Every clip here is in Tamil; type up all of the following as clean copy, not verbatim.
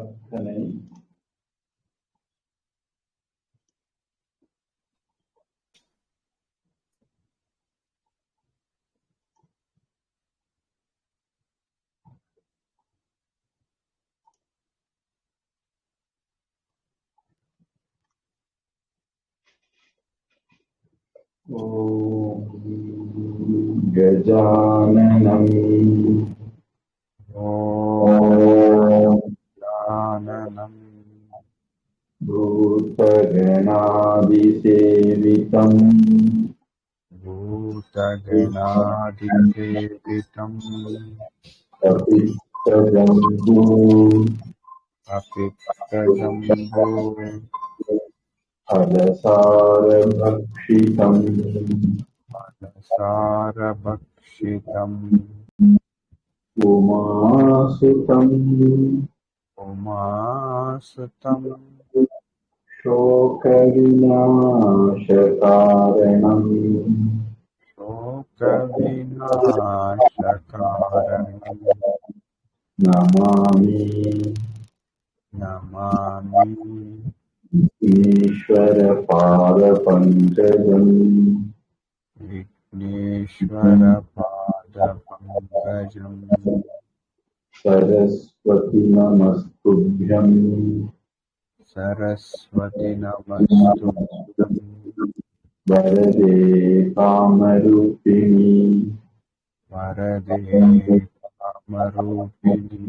பிரார்த்தனை. ஓம் கஜானனம் ஓம் பூதகணாதிசேவிதம் பூதகணாதிசேவிதம் கபித்தஜம்பூ அபிப்ரஜம்போ ஹதசாரபக்ஷிதம் சாரபக்ஷிதம் உமாசுதம் உமாசுதம் சோகவிநாசகாரணம் சோகவிநாசகாரணம் நமாமி நமாமி ஈஸ்வர பாதபங்கஜம் விக்னேஸ்வர பாதபங்கஜம் சரஸ்வதி நமஸ்துभ्यम् सरस्वती नमस्तुभ्यं वरदे कामरूपिणी वरदे कामरूपिणी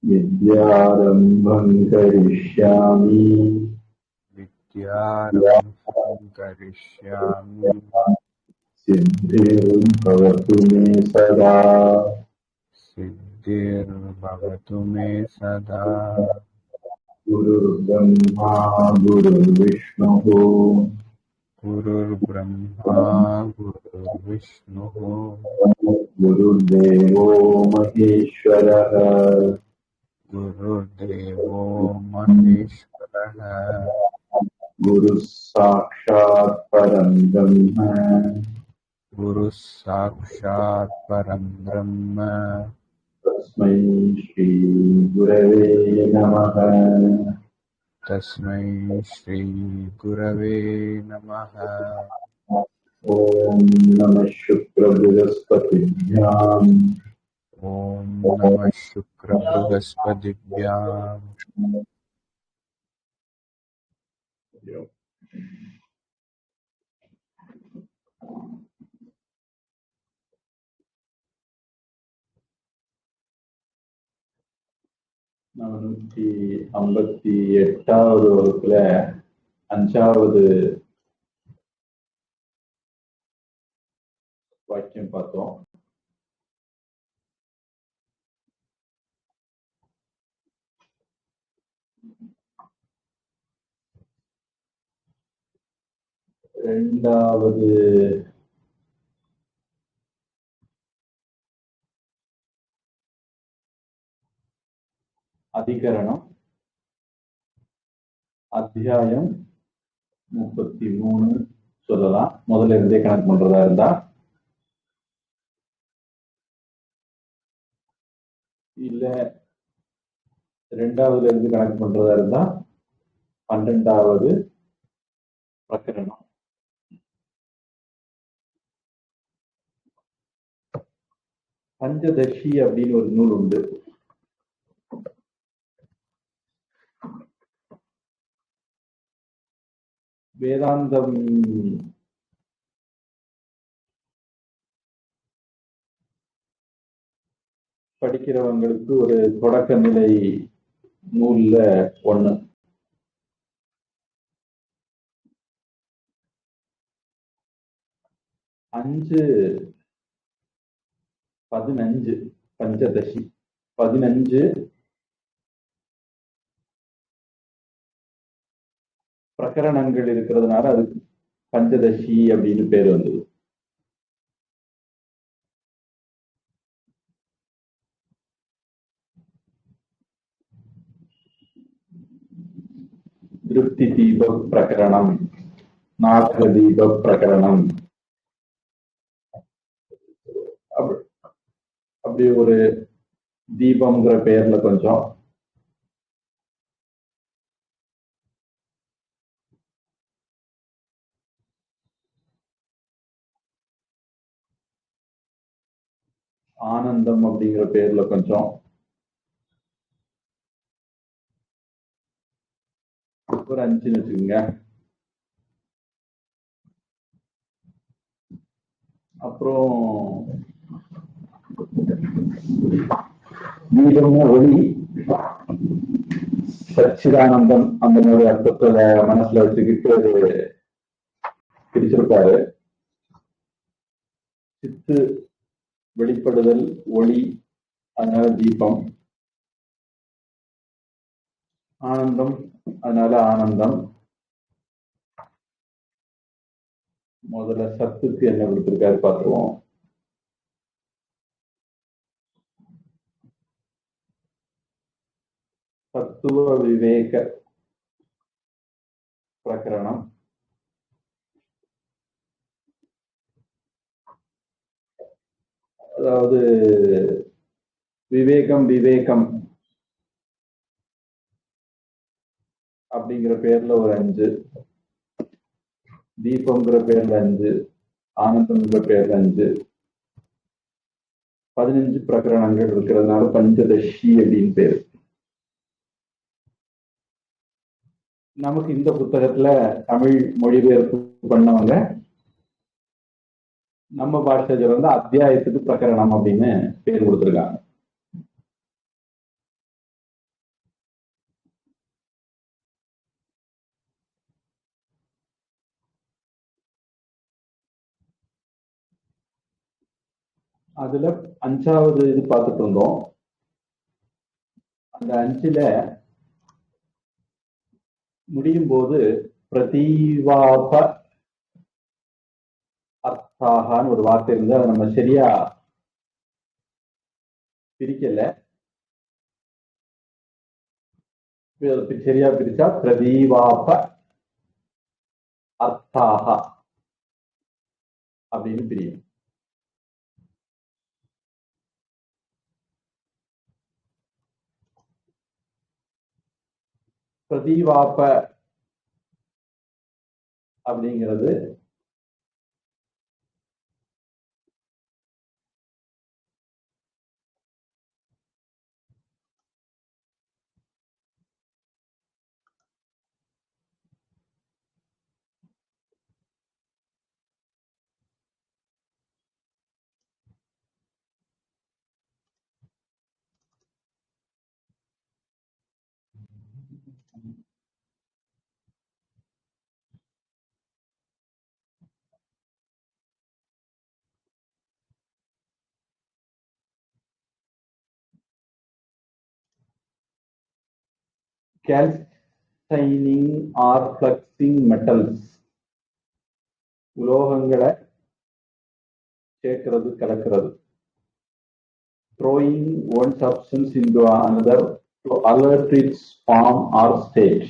विद्यारम्भं करिष्यामि विद्यारम्भं करिष्यामि सिद्धिर्भवतु मे सदा सिद्धिर्भवतु मे सदा गुरुर्ब्रह्मा गुरुर्विष्णुः गुरुर्ब्रह्मा गुरुर्विष्णुः गुरुर्देवो महेश्वरः गुरुर्देवो महेश्वरः गुरुः साक्षात् परं ब्रह्म गुरुः साक्षात् परं ब्रह्म तस्मै श्री गुरवे नमः तस्मै श्री गुरवे नमः ओम नमः शुक्रबृहस्पतिभ्याम् ओम नमः शुक्रबृहस्पतिभ्याम् நம்ம 158வது வகுப்புல 5வது வாக்கியம் பார்த்தோம். இரண்டாவது அதிகரணம் அத்தியாயம் 33 சொல்லலாம். முதல்ல இருந்தே கணக்கு பண்றதா இருந்தா, இல்ல இரண்டாவதுல இருந்து கணக்கு பண்றதா இருந்தா 12வது பிரகரணம். பஞ்சதசி அப்படின்னு ஒரு நூல் உண்டு. வேதாந்தம் படிக்கிறவங்களுக்கு ஒரு தொடக்க நிலை நூல்ல ஒண்ணு. அஞ்சு 15 பஞ்சதசி 15 பிரகரணங்கள் இருக்கிறதுனால அதுக்கு பஞ்சதசி அப்படின்னு பேர் வந்தது. திருப்தி தீப பிரகரணம், நாக தீப பிரகரணம், அப்படி ஒரு தீபம்ங்கிற பெயர்ல கொஞ்சம், ஆனந்தம் அப்படிங்கிற பேர்ல கொஞ்சம், ஒரு 5ன்னு வச்சுக்கோங்க. அப்புறம் வீரம்னா ஒளி, சச்சிதானந்தம் அந்த மாதிரி அர்த்தத்துல மனசுல வச்சுக்கிட்டு பிரிச்சிருப்பாரு. சித்து வெளிப்படுதல், ஒளி, அதனால தீபம். ஆனந்தம், அதனால ஆனந்தம். முதல்ல சத்துக்கு என்ன கொடுத்திருக்காரு பார்த்துருவோம். தத்துவ விவேக பிரகரணம். அதாவது விவேகம் விவேகம் அப்படிங்கிற பேர்ல ஒரு 5, தீபம்ங்கிற பேர்ல 5, ஆனந்தம்ங்கிற பேர்ல 5, 15 பிரகரணங்கள் இருக்கிறதுனால பஞ்சதசி அப்படின்னு பேரு. நமக்கு இந்த புத்தகத்துல தமிழ் மொழிபெயர்ப்பு பண்ணவங்க நம்ம பாஷையில வந்து அத்தியாயத்துக்கு பிரகரணம் அப்படின்னு பேர் கொடுத்திருக்காங்க. அதுல 5வது இது பார்த்துட்டு இருந்தோம். அந்த 5ல முடியும் போது பிரதீவாப அர்த்தாகான்னு ஒரு வார்த்தை இருந்து அதை நம்ம சரியா பிரிக்கல. சரியா பிரிச்சா பிரதீவாப அர்த்தாகா அப்படின்னு பிரியும். பிரதீவாப அப்படிங்கிறது calcining or fluxing metals, உலோகங்களை சேர்க்கிறது, கலக்கிறது. throwing one substance into another to alter its form or state.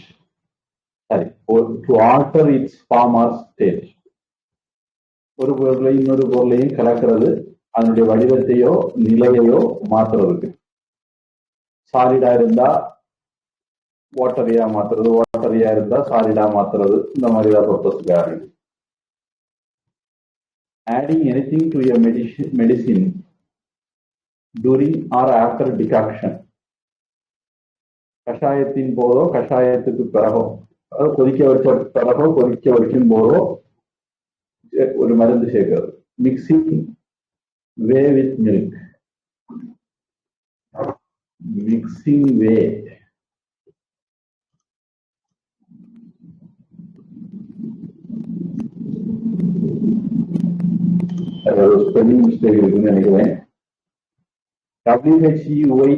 Sorry, to alter its form or state. ஒரு பொருளையும் இன்னொரு பொருளையும் கலக்கிறது, அதனுடைய வடிவத்தையோ நிலையையோ மாற்றுறதுக்கு. சாலிடா இருந்தா வாட்டரியா மாத்துறது, வாட்டரியா இருந்தா சாலிடா மாத்துறது, இந்த மாதிரி தான் பர்பஸ்க்காக. Adding anything to a medicine during or after decoction. கஷாயத்தின் போதோ கஷாயத்துக்கு பிறகோ, கொதிக்க வச்ச பிறகோ கொதிக்க வைக்கும் போதோ ஒரு மருந்து சேர்க்கிறது. Mixing way with milk, mixing way. Spelling mistake இருக்குன்னு நினைக்கிறேன். WHEY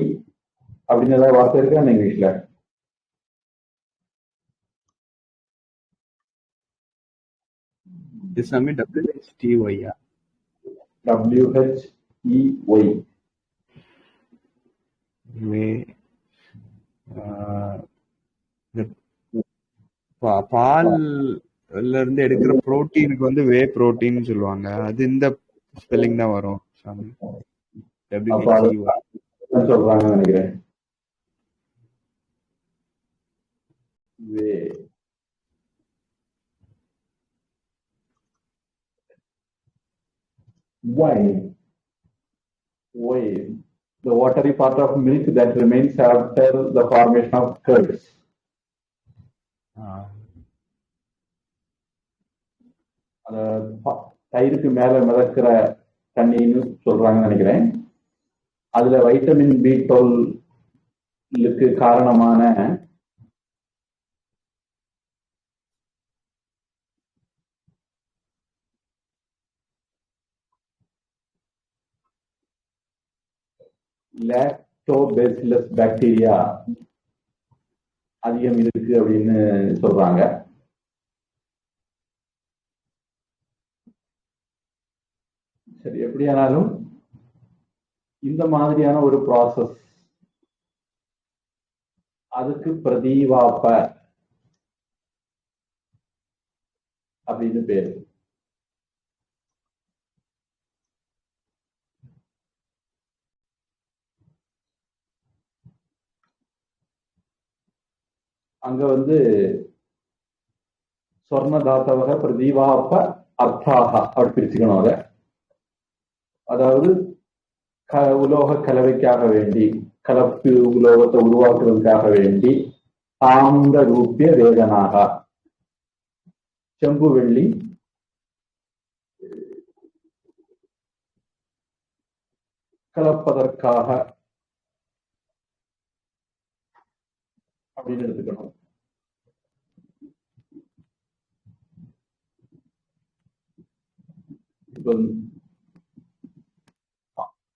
அப்படின்னு ஏதாவது வார்த்தை இருக்கா இங்கிலீஷ்ல? WHTY. WHEY. பால்ல இருந்து எடுக்கிற புரோட்டீனுக்கு வந்து வே புரோட்டீன் சொல்லுவாங்க. அது இந்த ஸ்பெல்லிங் தான் வரும் சாமி. சொல்றாங்க நினைக்கிறேன். the watery part of milk that remains after the formation of curds. தயிருக்கு மேல மிதக்கிற தண்ணின்னு சொல்றாங்கன்னு நினைக்கிறேன். அதுல வைட்டமின் B12க்கு காரணமான லாக்டோபேசிலஸ் பாக்டீரியா அதிகம் இருக்கு அப்படின்னு சொல்றாங்க. சரி, எப்படியானாலும் இந்த மாதிரியான ஒரு ப்ராசஸ், அதுக்கு பிரதிவாப்ப அப்படின்னு பேரு. அங்க சொர்ணதாத்தவக பிரதிவாப்ப அர்த்தாக அப்படி பிரிச்சுக்கணும். அதாவது உலோக கலவைக்காக வேண்டி, கலப்பு உலோகத்தை உருவாக்குறதுக்காக வேண்டி தாமிர ரூபிய வேதனாக, செம்பு வெள்ளி கலப்பதற்காக அப்படின்னு எடுத்துக்கணும். இப்ப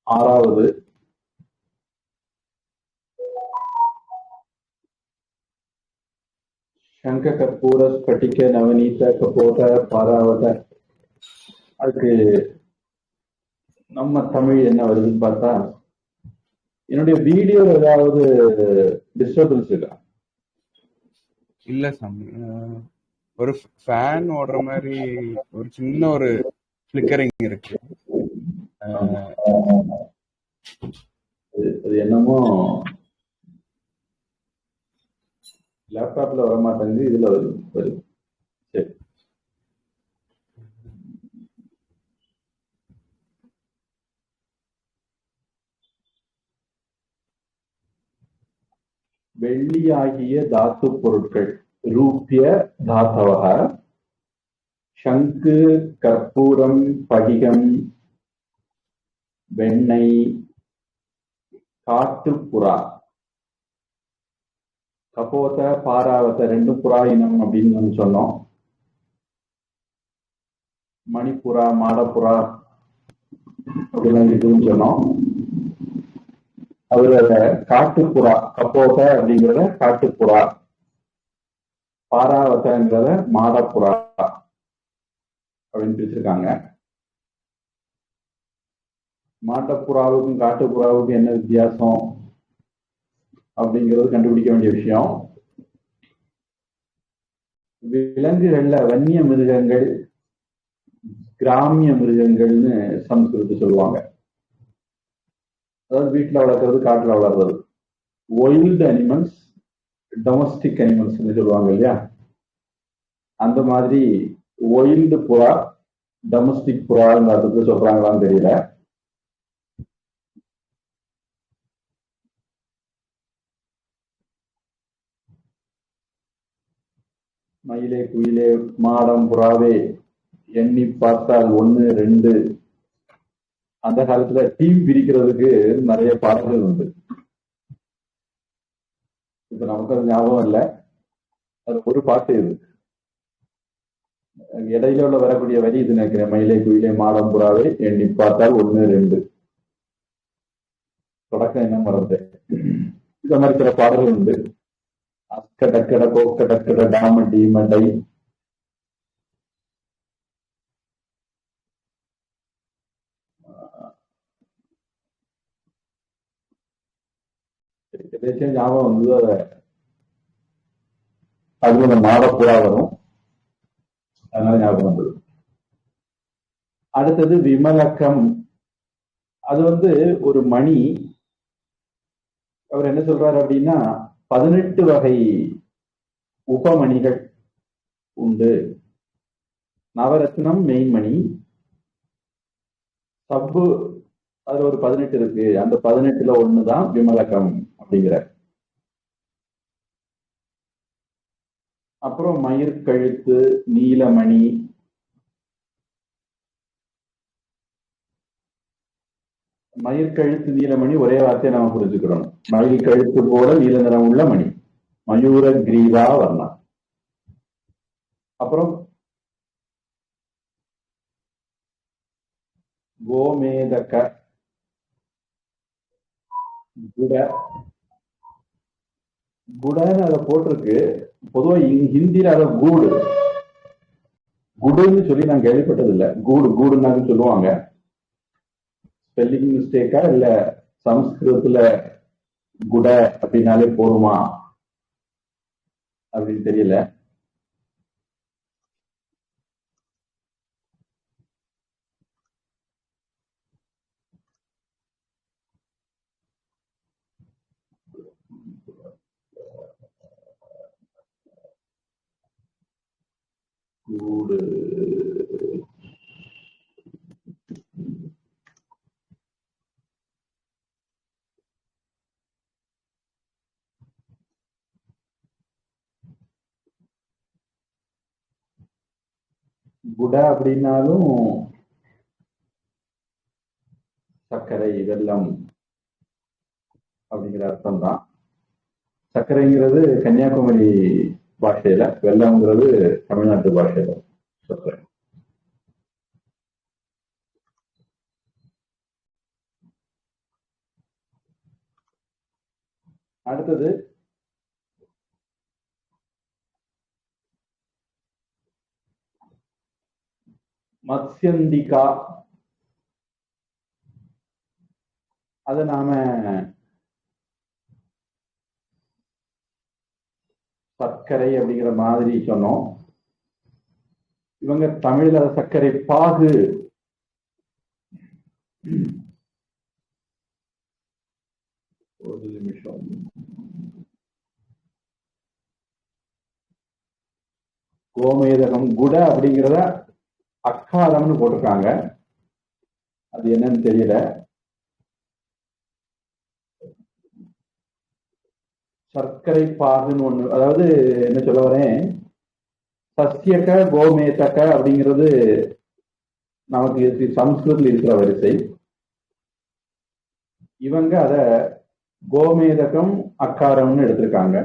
6வது சங்க கற்பூர ஸ்பட்டிக நவநீத கபோத பாராவத. அதுக்கு நம்ம தமிழ் என்ன வருதுன்னு பார்த்தா, என்னுடைய வீடியோ ஏதாவது டிஸ்டர்பன்ஸ் இருக்கா? இல்ல சாமி, ஒரு ஃபேன் ஓடுற மாதிரி ஒரு சின்ன ஒரு ஃபிளிக்கரிங் இருக்கு. அது என்னமோ லேப்டாப்ல வர மாட்டேங்குது, இதுல வருது. சரி, வெள்ளியாகிய தாத்து பொருட்கள் ரூபிய தாத்தவக சங்கு, கற்பூரம், படிகம், வெண்ணெய், காட்டுப்புறா, கபோத, பாராவத, 2 புறா இனம் அப்படின்னு சொன்னோம். மணிப்புறா, மாடப்புறா அப்படிலாம் இருக்குன்னு சொன்னோம். அதுல காட்டுப்புறா, கபோத அப்படிங்கிறத காட்டுப்புறா, பாராவதங்கிறத மாடப்புறா அப்படின்னு பிரிச்சிருக்காங்க. மாட்டப்புறாவுக்கும் காட்டுப்புறாவுக்கும் என்ன வித்தியாசம் அப்படிங்கிறது கண்டுபிடிக்க வேண்டிய விஷயம். விலங்குகள்ல வன்னிய மிருகங்கள், கிராமிய மிருகங்கள்னு சமஸ்கிருதத்தை சொல்லுவாங்க. அதாவது வீட்டுல வளர்க்கறது, காட்டுல வளர்றது. ஒயில்டு அனிமல்ஸ், டொமஸ்டிக் அனிமல்ஸ் சொல்லுவாங்க இல்லையா? அந்த மாதிரி ஒயில்டு புறா, டொமஸ்டிக் புறாங்கிறதுக்கு சொல்றாங்களான்னு தெரியல. மயிலே, குயிலே, மாடம், புறாவே, எண்ணி பார்த்தால் 1, 2. அந்த காலத்துல டீம் பிரிக்கிறதுக்கு நிறைய பாடல்கள் உண்டு. இப்ப நமக்கு அது ஞாபகம் இல்லை. அது ஒரு பாட்டு இது. இடையில உள்ள வரக்கூடிய வரி இது நினைக்கிறேன். மயிலே, குயிலே, மாடம், புறாவே, எண்ணி பார்த்தால் 1, 2. தொடக்கம் என்ன மறந்து. இந்த மாதிரி சில பாடல்கள் உண்டு. அக்கடக்கட கோக்கடக்கட டாமடி மடை, ஞாபகம் வந்து அது அந்த மாடப்புறா வரும், அதனால ஞாபகம் வந்தது. அடுத்தது விமலக்கம். அது ஒரு மணி. அவர் என்ன சொல்றாரு அப்படின்னா, 18 வகை உபமணிகள் உண்டு. நவரத்னம் மெயின் மணி, சப்பு அதுல ஒரு 18 இருக்கு. அந்த 18ல ஒண்ணுதான் விமலகம் அப்படிங்கிற. அப்புறம் மயிர்கழுத்து, நீலமணி, மயிர்கழுத்து நீலமணி ஒரே வார்த்தையை நாம புரிஞ்சுக்கிறோம். மயில் கழுத்து போல நீல நிறம் உள்ள மணி, மயூர கிரீவா வர்ணா. அப்புறம் கோமேதக குட, குடன்னு அதை போட்டிருக்கு. பொதுவா ஹிந்தியில அதை கூடு குடுன்னு சொல்லி நான் கேள்விப்பட்டது இல்லை. கூடு கூடுன்னு சொல்லுவாங்க. ஸ்பெல்லிங் மிஸ்டேக்கா இல்ல சமஸ்கிருதத்துல குட அப்படின்னாலே போருமா அப்படின்னு தெரியல. கூடு குட அப்படின்னாலும் சர்க்கரை, வெல்லம் அப்படிங்கிற அர்த்தம் தான். சர்க்கரைங்கிறது கன்னியாகுமரி பாஷையில, வெல்லம்ங்கிறது தமிழ்நாட்டு பாஷையில சர்க்கரை. அடுத்தது மத்ஸ்யந்திகா. அதை நாம சர்க்கரை அப்படிங்கிற மாதிரி சொன்னோம். இவங்க தமிழ்ல சர்க்கரை பாகு. ஒரு நிமிஷம். கோமேதகம் குட அப்படிங்கிறத அக்காரம்னு போட்டிருக்காங்க. அது என்னன்னு தெரியல. சர்க்கரை பாகுன்னு ஒண்ணு, அதாவது என்ன சொல்ல வரேன், சசியக கோமேதக அப்படிங்கிறது நமக்கு சமஸ்கிருதத்தில் இருக்கிற வரிசை. இவங்க அத கோமேதகம் அக்காரம்னு எடுத்திருக்காங்க.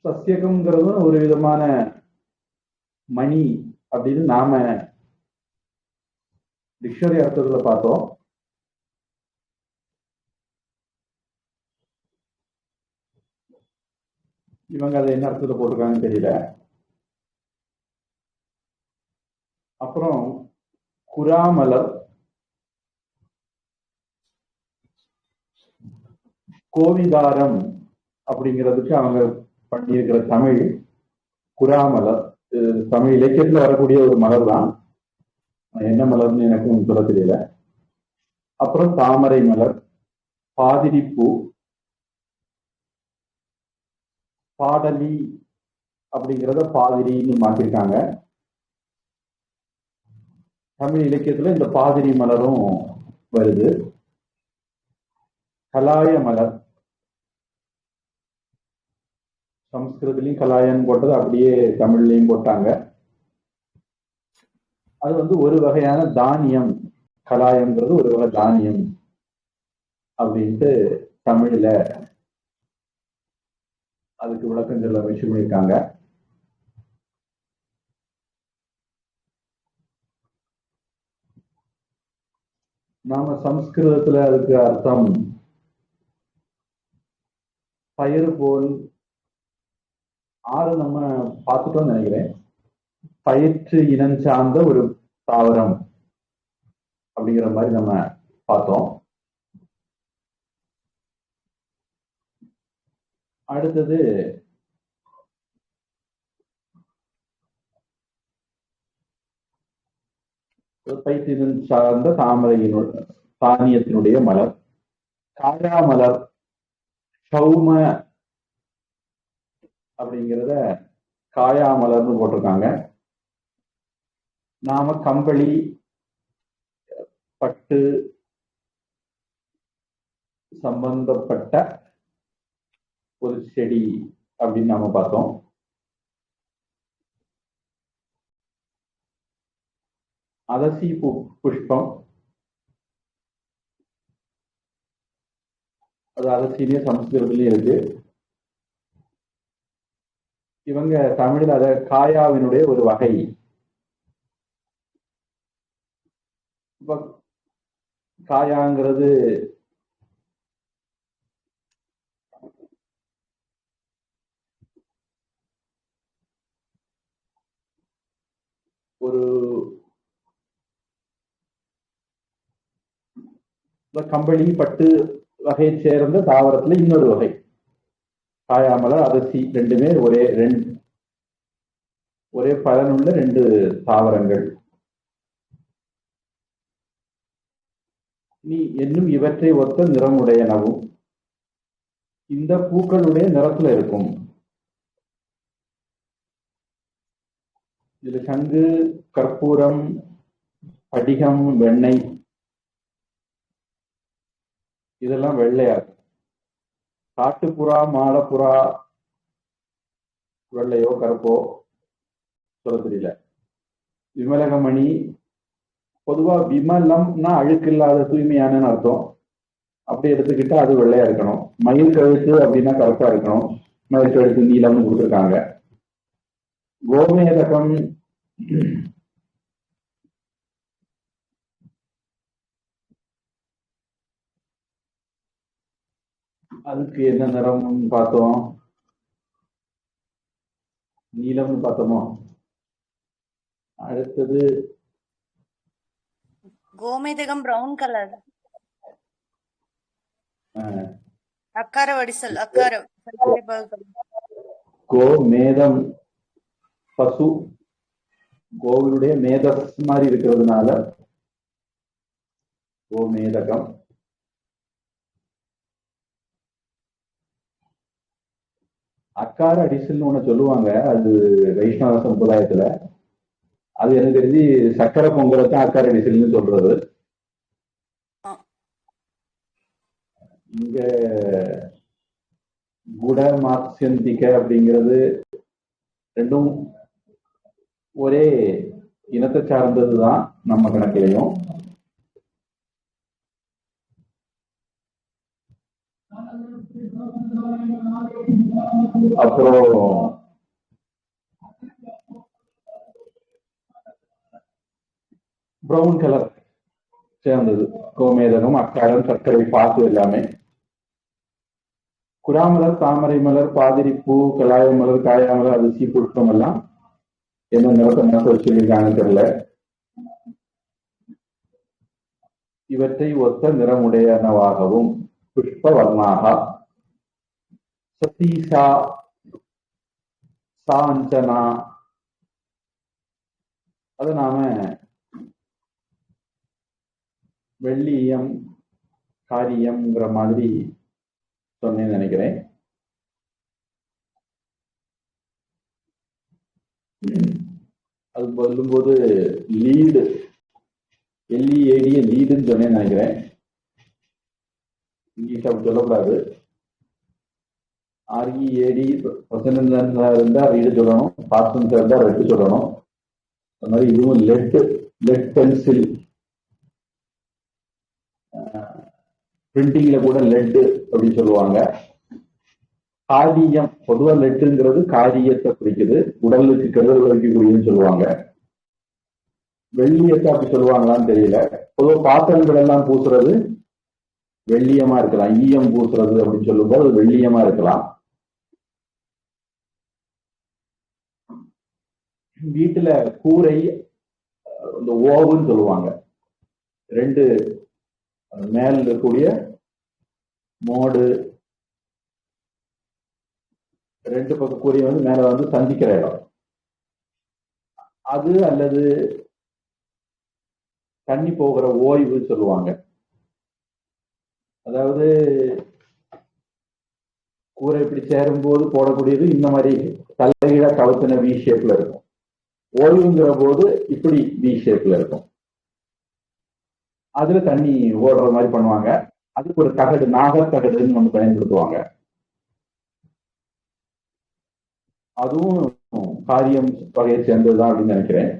சசியகம்ங்கிறதும் ஒரு விதமான மணி அப்படின்னு நாம டிக்ஷனரி அர்த்தத்துல பார்த்தோம். இவங்க அதை என்ன அர்த்தத்துல போட்டிருக்காங்கன்னு தெரியல. அப்புறம் குராமலர், கோவிதாரம் அப்படிங்கிறதுக்கு அவங்க பண்ணியிருக்கிற தமிழ் குராமலர். தமிழ் இலக்கியத்துல வரக்கூடிய ஒரு மலர் தான். என்ன மலர்னு எனக்கும் சொல்ல தெரியல. அப்புறம் தாமரை மலர், பாதிரிப்பூ, பாடலி அப்படிங்கிறத பாதிரின்னு மாற்றிருக்காங்க. தமிழ் இலக்கியத்துல இந்த பாதிரி மலரும் வருது. கலாய மலர், சமஸ்கிருதத்திலையும் கலாயன்னு போட்டது அப்படியே தமிழ்லையும் போட்டாங்க. அது வந்து ஒரு வகையான தானியம். கலாயம்ங்கிறது ஒரு வகை தானியம் அப்படின்ட்டு தமிழ்ல அதுக்கு விளக்கம் சொல்ல முயற்சி பண்ணியிருக்காங்க. நாம சமஸ்கிருதத்துல அதுக்கு அர்த்தம் பயிர் போல், ஆறு நம்ம பார்த்துட்டோம்னு நினைக்கிறேன். பயிற்று இனம் சார்ந்த ஒரு தாவரம் அப்படிங்கிற மாதிரி நம்ம பார்த்தோம். அடுத்தது பயிற்றினம் சார்ந்த தானியத்தினுடைய மலர். காராமலர், சௌம அப்படிங்கிறத காயாமலர்னு போட்டிருக்காங்க. நாம கம்பளி, பட்டு சம்பந்தப்பட்ட ஒரு செடி அப்படின்னு நாம பார்த்தோம். அதசி புஷ்பம், அது அதசியிலே சமஸ்கிருதத்திலயும் இருக்கு. இவங்க தமிழில் அத காயாவினுடைய ஒரு வகை. இப்ப காயாங்கிறது ஒரு கம்பளி பட்டு வகையை சேர்ந்த தாவரத்துல இன்னொரு வகை. காயாமலர், அதசி ரெண்டுமே ஒரே பலனுள்ள ரெண்டு தாவரங்கள். நீ என்னும் இவற்றை ஒத்த நிறமுடையனவும் இந்த பூக்களுடைய நிறத்துல இருக்கும். இதுல சங்கு, கற்பூரம், படிகம், வெண்ணெய் இதெல்லாம் வெள்ளையா இருக்கும். காட்டுப்புறா, மாடப்புறா வெள்ளையோ கருப்போ சொல்ல தெரியல. விமலகமணி, பொதுவா விமலம்னா அழுக்கு இல்லாத தூய்மையான அர்த்தம். அப்படி எடுத்துக்கிட்டா அது வெள்ளையா இருக்கணும். மயில் கழுத்து அப்படின்னா கருப்பா இருக்கணும். மயில் கழுத்து நீளம்னு கொடுத்துருக்காங்க. கோமேதகம் அதுக்கு என்ன நிறம் பார்த்தோம்? நீலம்னு பார்த்தோமோ? அடுத்தது கோமேதகம் பிரவுன் கலர். அக்கார வடிசல், அக்கார கோமேதம் பசு, கோவிலுடைய மேதஸ் மாதிரி இருக்கிறதுனால கோமேதகம். அக்கார அடிசல்னு ஒண்ணு சொல்லுவாங்க, அது வைஷ்ணவ சம்பிரதாயத்துல. அது எனக்கு தெரிஞ்சு சக்கரை பொங்கலத்தான் அக்கார அடிசல்னு சொல்றது. இங்க குட மாத்ஸ்யந்திக அப்படிங்கிறது ரெண்டும் ஒரே இனத்தை சார்ந்ததுதான் நம்ம கணக்கிலையும். அப்புறம் பிரவுன் கலர் சேர்ந்தது கோமேதகம், அக்காரம், சர்க்கரை, பாக்கு எல்லாமே. குடாமலர், தாமரை மலர், பாதிரிப்பூ, கலாய மலர், காயாமலர், அரிசி புஷ்பம் எல்லாம் என்ன நிறத்தை நிறத்தை வச்சிருக்காங்கன்னு தெரியல. இவற்றை ஒத்த நிறமுடையனவாகவும் புஷ்ப வர்ணாக சதீஷா, சாஞ்சனா, அது நாம வெள்ளியம், காரியம்ங்கிற மாதிரி சொன்னேன்னு நினைக்கிறேன். அது சொல்லும்போது லீடு, எல்இஏடிய லீடுன்னு சொன்னேன்னு நினைக்கிறேன். இங்கிலீஷ் அப்படி சொல்லக்கூடாது. ஆர்இஏடி பிரசன்னா இருந்தா ரீடு சொல்லணும், பாஸ்டன்ஸ் இருந்தா ரெட்டு சொல்லணும். அது மாதிரி இதுவும் லெட் பென்சில், பிரிண்டிங்ல கூட லெட் அப்படின்னு சொல்லுவாங்க. காரியம், பொதுவா லெட்டுங்கிறது காரியத்தை குறிக்குது, உடலுக்கு கெடுதல் வைக்கக்கூடியதுன்னு சொல்லுவாங்க. வெள்ளியத்தை அப்படி சொல்லுவாங்களான்னு தெரியல. பொதுவாக பாத்திரங்கள் எல்லாம் பூசுறது வெள்ளியமா இருக்கலாம். ஈயம் பூசுறது அப்படின்னு சொல்லும்போது அது வெள்ளியமா இருக்கலாம். வீட்டுல கூரை, இந்த ஓவுன்னு சொல்லுவாங்க. ரெண்டு மேல் இருக்கக்கூடிய மோடு, ரெண்டு பக்கம் கூரையை வந்து மேல வந்து சந்திக்கிற இடம் அது, அல்லது தண்ணி போகிற ஓய்வு சொல்லுவாங்க. அதாவது கூரை இப்படி சேரும் போது போடக்கூடியது இந்த மாதிரி தலைகீழ கவுத்தின வி ஷேப்ல இருக்கும். ஓய்வுங்கிற போது இப்படி வி ஷேப்ல இருக்கும். அதுல தண்ணி ஓடுற மாதிரி பண்ணுவாங்க. அதுக்கு ஒரு தகடு, நாகர் தகடுன்னு ஒண்ணு பயன்படுத்துவாங்க. அதுவும் காரியம் வகையை சேர்ந்ததுதான் அப்படின்னு நினைக்கிறேன்.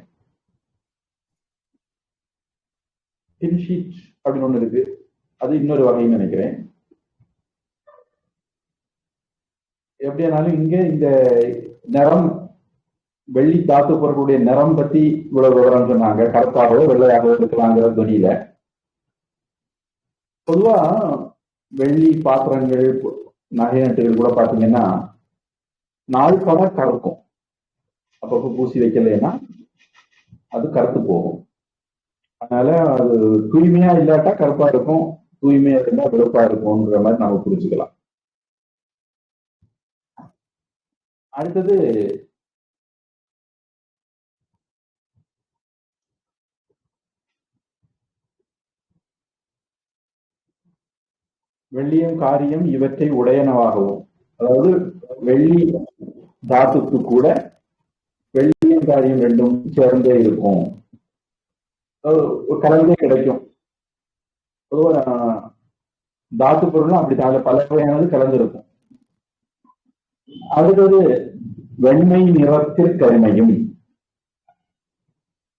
டின்ஷீட் அப்படின்னு ஒண்ணு இருக்கு, அது இன்னொரு வகைன்னு நினைக்கிறேன். எப்படியானாலும் இங்க இந்த நிறம், வெள்ளி தாத்து பொருட்களுடைய நிறம் பத்தி இவ்வளவு விவரம் சொன்னாங்க. கருப்பாகவோ வெள்ளையாகவோ இருக்கலாங்கிற துணியில பொதுவா வெள்ளி பாத்திரங்கள், நகை நட்டுகள் கூட பாத்தீங்கன்னா நாள்பட கருக்கும். அப்பப்போ பூசி வைக்கலைன்னா அது கருத்து போகும். அதனால அது தூய்மையா இல்லாட்டா கருப்பா இருக்கும், தூய்மையா இருந்தா வெளுப்பா இருக்கும்ன்ற மாதிரி நம்ம புரிஞ்சுக்கலாம். அடுத்தது வெள்ளியும் காரியம் இவற்றை உடையனவாகவும், அதாவது வெள்ளி தாத்துக்கு கூட வெள்ளியும் காரியம் ரெண்டும் சேர்ந்தே இருக்கும், கலந்தே கிடைக்கும். பொதுவாக தாத்து பொருளும் அப்படித்தான், பல வகையானது கலந்திருக்கும். அடுத்தது வெண்மை நிறத்தில் கருமையும்,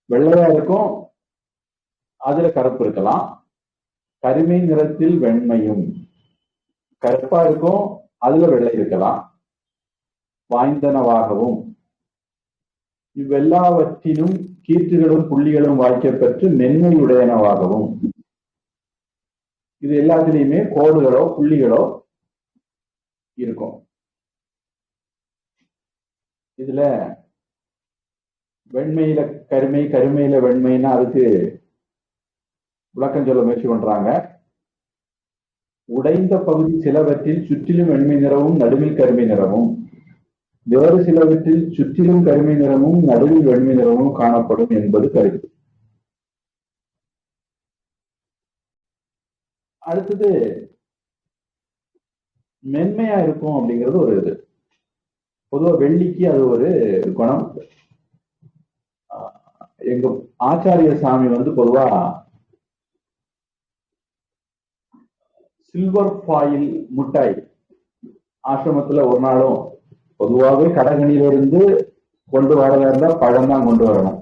வெள்ளையா இருக்கும் அதுல கருப்பு இருக்கலாம். கருமை நிறத்தில் வெண்மையும், கருப்பா இருக்கும் அதுல வெள்ளை இருக்கலாம். வாய்ந்தனவாகவும், இவ்வெல்லாவற்றிலும் கீற்றுகளும் புள்ளிகளும் வாய்க்கப்பெற்று மென்மையுடையனவாகவும், இது எல்லாத்திலையுமே கோடுகளோ புள்ளிகளோ இருக்கும். இதுல வெண்மையில கருமை, கருமையில வெண்மைன்னா அதுக்கு விளக்கம் சொல்ல முயற்சி பண்றாங்க. உடைந்த பகுதி சிலவற்றில் சுற்றிலும் வெண்மை நிறமும் நடுவில் கருமை நிறமும், வேறு சிலவற்றில் சுற்றிலும் கருமை நிறமும் நடுவில் வெண்மை நிறமும் காணப்படும் என்பது கருத்து. அடுத்தது மென்மையா இருக்கும் அப்படிங்கிறது ஒரு இது. பொதுவா வெள்ளிக்கு அது ஒரு குணம். எங்க ஆச்சாரிய சாமி பொதுவா சில்வர் ஃபாயில் முட்டாய் ஆசிரமத்துல ஒரு நாளும், பொதுவாகவே கடகணியிலிருந்து கொண்டு வரதா இருந்தா பழம் தான் கொண்டு வரணும்,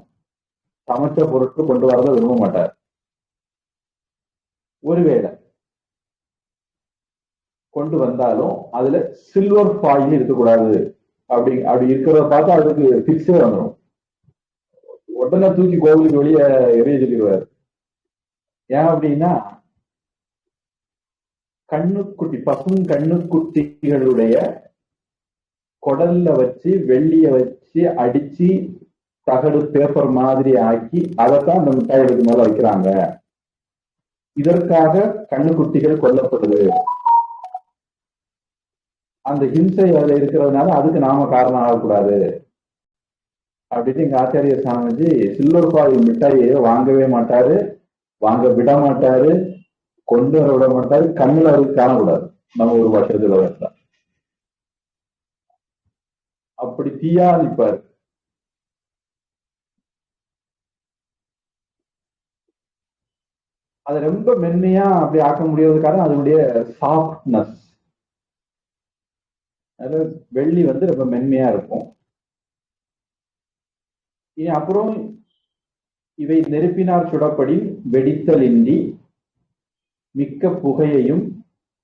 சமைச்ச பொருட்கள் கொண்டு வரத விரும்ப மாட்டார். ஒருவேளை கொண்டு வந்தாலும் அதுல சில்வர் ஃபாயில் இருக்கக்கூடாது. அப்படி இருக்கிறத பார்த்தா அதுக்கு பிக்ஸே வந்துடும். உடனே தூக்கி கோவிலுக்கு வெளியே எரிய சொல்லிடுவார். ஏன் அப்படின்னா, கண்ணுக்குட்டி, பசும் கண்ணுக்குட்டிகளுடைய குடல்ல வச்சு வெள்ளிய வச்சு அடிச்சு தகடு பேப்பர் மாதிரி ஆக்கி அதைத்தான் அந்த மிட்டாய்களுக்கு மேல வைக்கிறாங்க. இதற்காக கண்ணுக்குட்டிகள் கொல்லப்படுது. அந்த ஹிம்சை அதுல இருக்கிறதுனால அதுக்கு நாம காரணம் ஆகக்கூடாது அப்படின்னு எங்க ஆச்சாரிய சாமிஜி சில்வர் ஃபாயில் மிட்டாயை வாங்கவே மாட்டாரு, வாங்க விட மாட்டாரு, கொண்டு வர விட மாட்டாரு, கண்ணுல அவருக்கு காணக்கூடாது. நம்ம ஒரு வருஷத்துல வரல அப்படி தீயா நிற்பாரு. அதை ரொம்ப மென்மையா அப்படி ஆக்க முடியாததுக்காக அதனுடைய சாஃப்ட்னஸ். வெள்ளி ரொம்ப மென்மையா இருக்கும். அப்புறம் இவை நெருப்பினார் சுடப்படி வெடித்தல் இன்றி மிக்க புகையையும்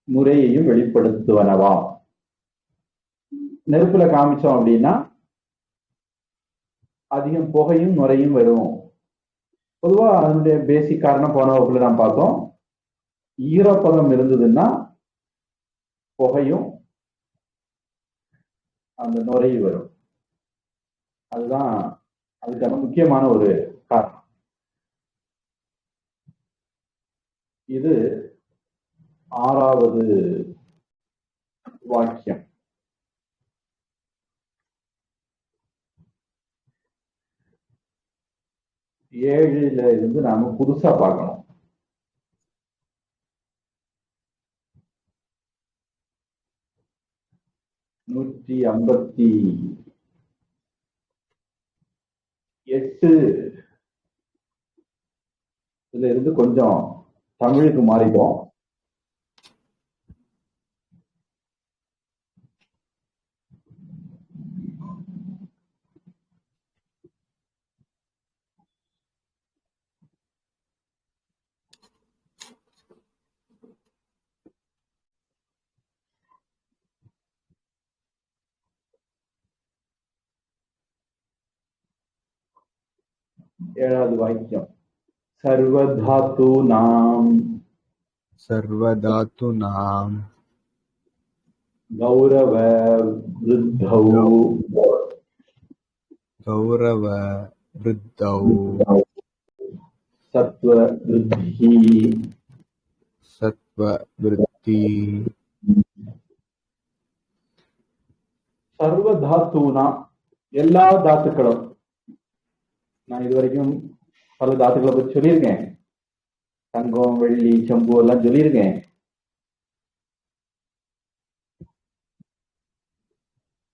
முறையையும் வெளிப்படுத்துவனவா. நெருப்புல காமிச்சோம் அப்படின்னா அதிகம் புகையும் நுரையும் வரும். பொதுவா அதனுடைய பேசிக் காரணம் போன வகுப்புல நான் பார்த்தோம். ஈரப்பதம் இருந்ததுன்னா புகையும் அந்த நுரை வரும். அதுதான் அதுக்கான முக்கியமான ஒரு காரணம். இது 6வது வாக்கியம். ஏழுல இருந்து நாம புதுசா பார்க்கணும். 158 இதுல இருந்து கொஞ்சம் தமிழுக்கு மாறிடும். ஏழாவது வாக்கியம் சர்வதாத்தூனாம் सर्वधातूनां கௌரவ விருத்தௌ गौरववृद्धौ சத்வ விருத்தி सत्त्ववृद्धि சர்வதாத்தூனாம் எல்லா தாத்துக்களும். நான் இதுவரைக்கும் பல தாத்துக்களை பற்றி சொல்லியிருக்கேன். தங்கம், வெள்ளி, செம்பு எல்லாம் சொல்லியிருக்கேன்.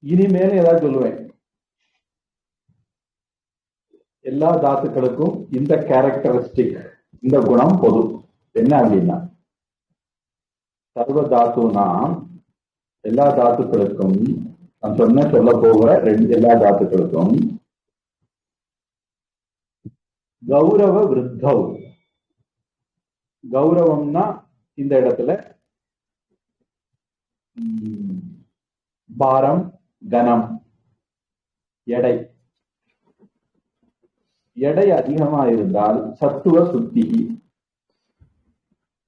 இனிமேல் ஏதாவது சொல்லுவேன். எல்லா தாத்துக்களுக்கும் இந்த கேரக்டரிஸ்டிக், இந்த குணம் பொது. என்ன அப்படின்னா சர்வ தாத்துனா எல்லா தாத்துக்களுக்கும், நான் சொல்ல போகிற எல்லா தாத்துக்களுக்கும் கௌரவ விருத்தௌ. கௌரவம்னா இந்த இடத்துல பாரம், கனம், எடை. எடை அதிகமா இருந்தால் சத்துவ சுத்தி,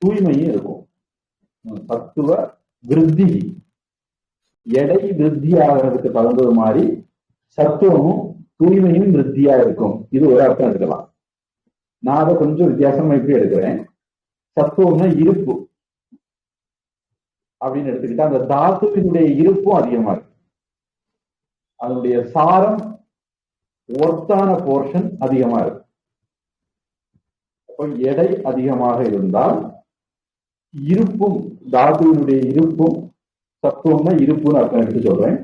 தூய்மையும் இருக்கும். சத்துவ விருத்தி, எடை விருத்தி ஆகிறதுக்கு தகுந்தது மாதிரி சத்துவமும் தூய்மையும் விருத்தியா இருக்கும். இது ஒரு அர்த்தம் எடுக்கலாம். நான் அதை கொஞ்சம் வித்தியாசமா எப்படி எடுக்கிறேன். சத்துவம்னா இருப்பு அப்படின்னு எடுத்துக்கிட்டா அந்த தாத்துவினுடைய இருப்பும் அதிகமா இருக்கு. அதனுடைய சாரம், ஒர்த்தான போர்ஷன் அதிகமா இருக்கு. அப்போ எடை அதிகமாக இருந்தால் இருப்பும், தாத்துவினுடைய இருப்பும், சத்துவம்னா இருப்புன்னு அர்த்தம் எடுத்து சொல்றேன்,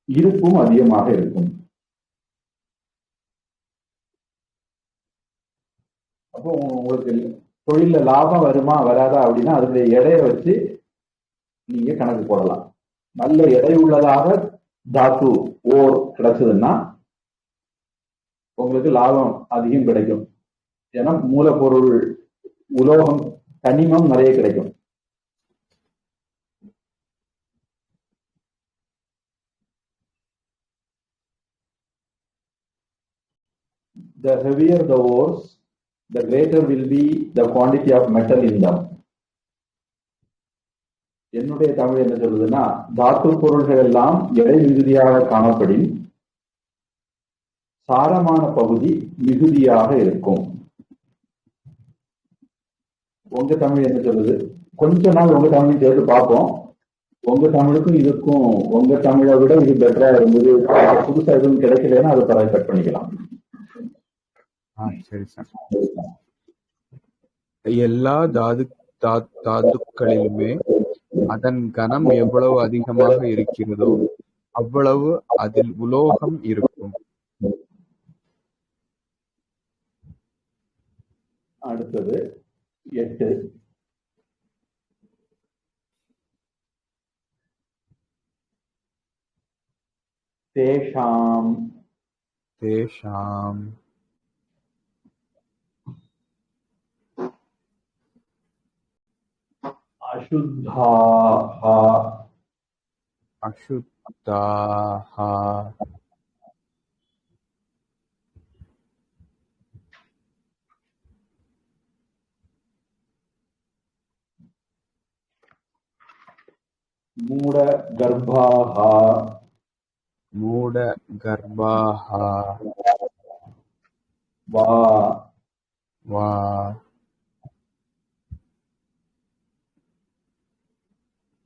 இருப்பும் அதிகமாக இருக்கும். அப்போ உங்களுக்கு தொழில லாபம் வருமா வராதா அப்படின்னா அதனுடைய எடையை வச்சு நீங்க கணக்கு போடலாம். நல்ல எடை உள்ளதாக தாத்து ஓர் கிடைச்சதுன்னா உங்களுக்கு லாபம் அதிகம் கிடைக்கும். ஏன்னா மூலப்பொருள் உலோகம், கனிமம் நிறைய கிடைக்கும். The heavier the ores, the greater will be the quantity of metal in them. என்னுடைய தமிழ் என்ன சொல்லுதுன்னா தாத்து பொருள்கள் எல்லாம் எடை மிகுதியாக காணப்படின் சாரமான பகுதி மிகுதியாக இருக்கும். உங்க தமிழ் என்ன சொல்லுது? கொஞ்ச நாள் உங்க தமிழ் சேர்த்து பார்ப்போம். உங்க தமிழுக்கும் இதுக்கும், உங்க தமிழை விட இது பெட்டரா இருந்தது, புதுசா எதுவும் கிடைக்கலன்னா அதை பரவாயில்ல, கட் பண்ணிக்கலாம். சரி சார். எல்லா தாதுக்களிலுமே அதன் கனம் எவ்வளவு அதிகமாக இருக்கிறதோ அவ்வளவு அதில் உலோகம் இருக்கும். அடுத்தது 8. தேஷாம் தேஷாம் அசுத்தாஹ அசுத்தாஹ மூட கர்ப்பாஹ மூட கர்ப்பாஹ வா வா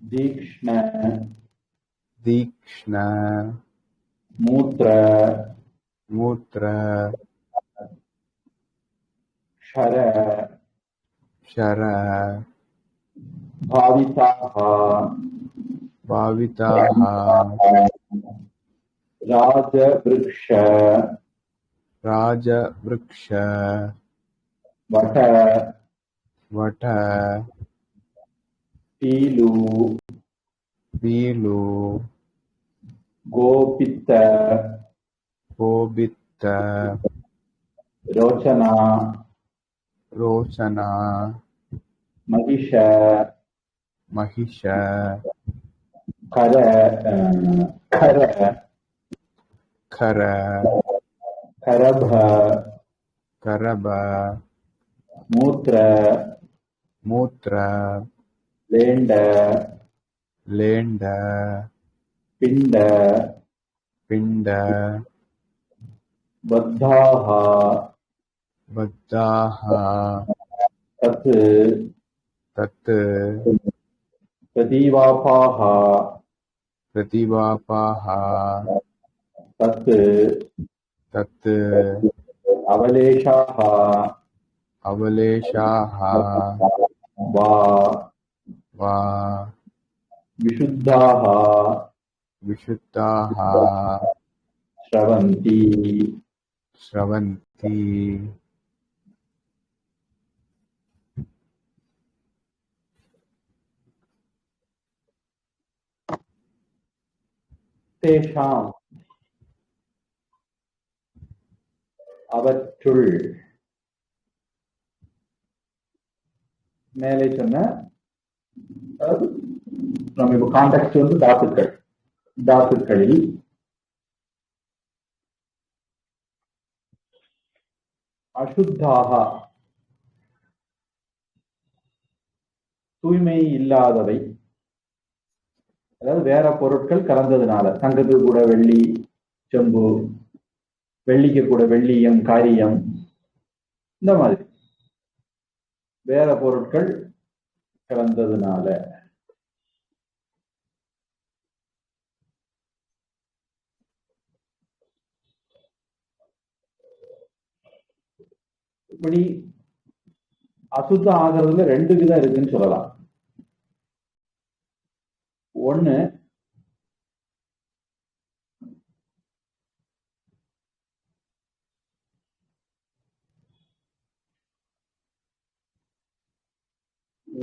தீக்ஷ்ண தீக்ஷ்ண மூத்ர மூத்ர க்ஷர ஷர பாவிதாஹ भाविताः राजवृक्ष राजवृक्ष वट वट पीलू पीलु गोपित कोबित रोचना रोचना महिष महिष कर खर खर करभ करब मूत्र मूत्र लेंड लेण्ड पिंड पिण्ड बद्धाः बद्धाः तत् तत् प्रदीवापाः प्रतिवापाः तत् तत् अवलेशाः अवलेशाः वा वा विशुद्धाः विशुद्धाः स्रवन्ति स्रवन्ति தேஷாம் அவற்றுள் மேலே சொன்ன அதாவது நம்ம இப்ப கான்டெக்ட் வந்து தாத்துக்களில் அசுத்தாக தூய்மை இல்லாதவை, அதாவது வேற பொருட்கள் கலந்ததுனால, தங்கத்துக்கு கூட வெள்ளி செம்பு, வெள்ளிக்கு கூட வெள்ளியம் காரியம், இந்த மாதிரி வேற பொருட்கள் கலந்ததுனால இப்படி அசுத்தம் ஆகிறதுல ரெண்டு விதம் இருக்குன்னு சொல்லலாம். ஒண்ணு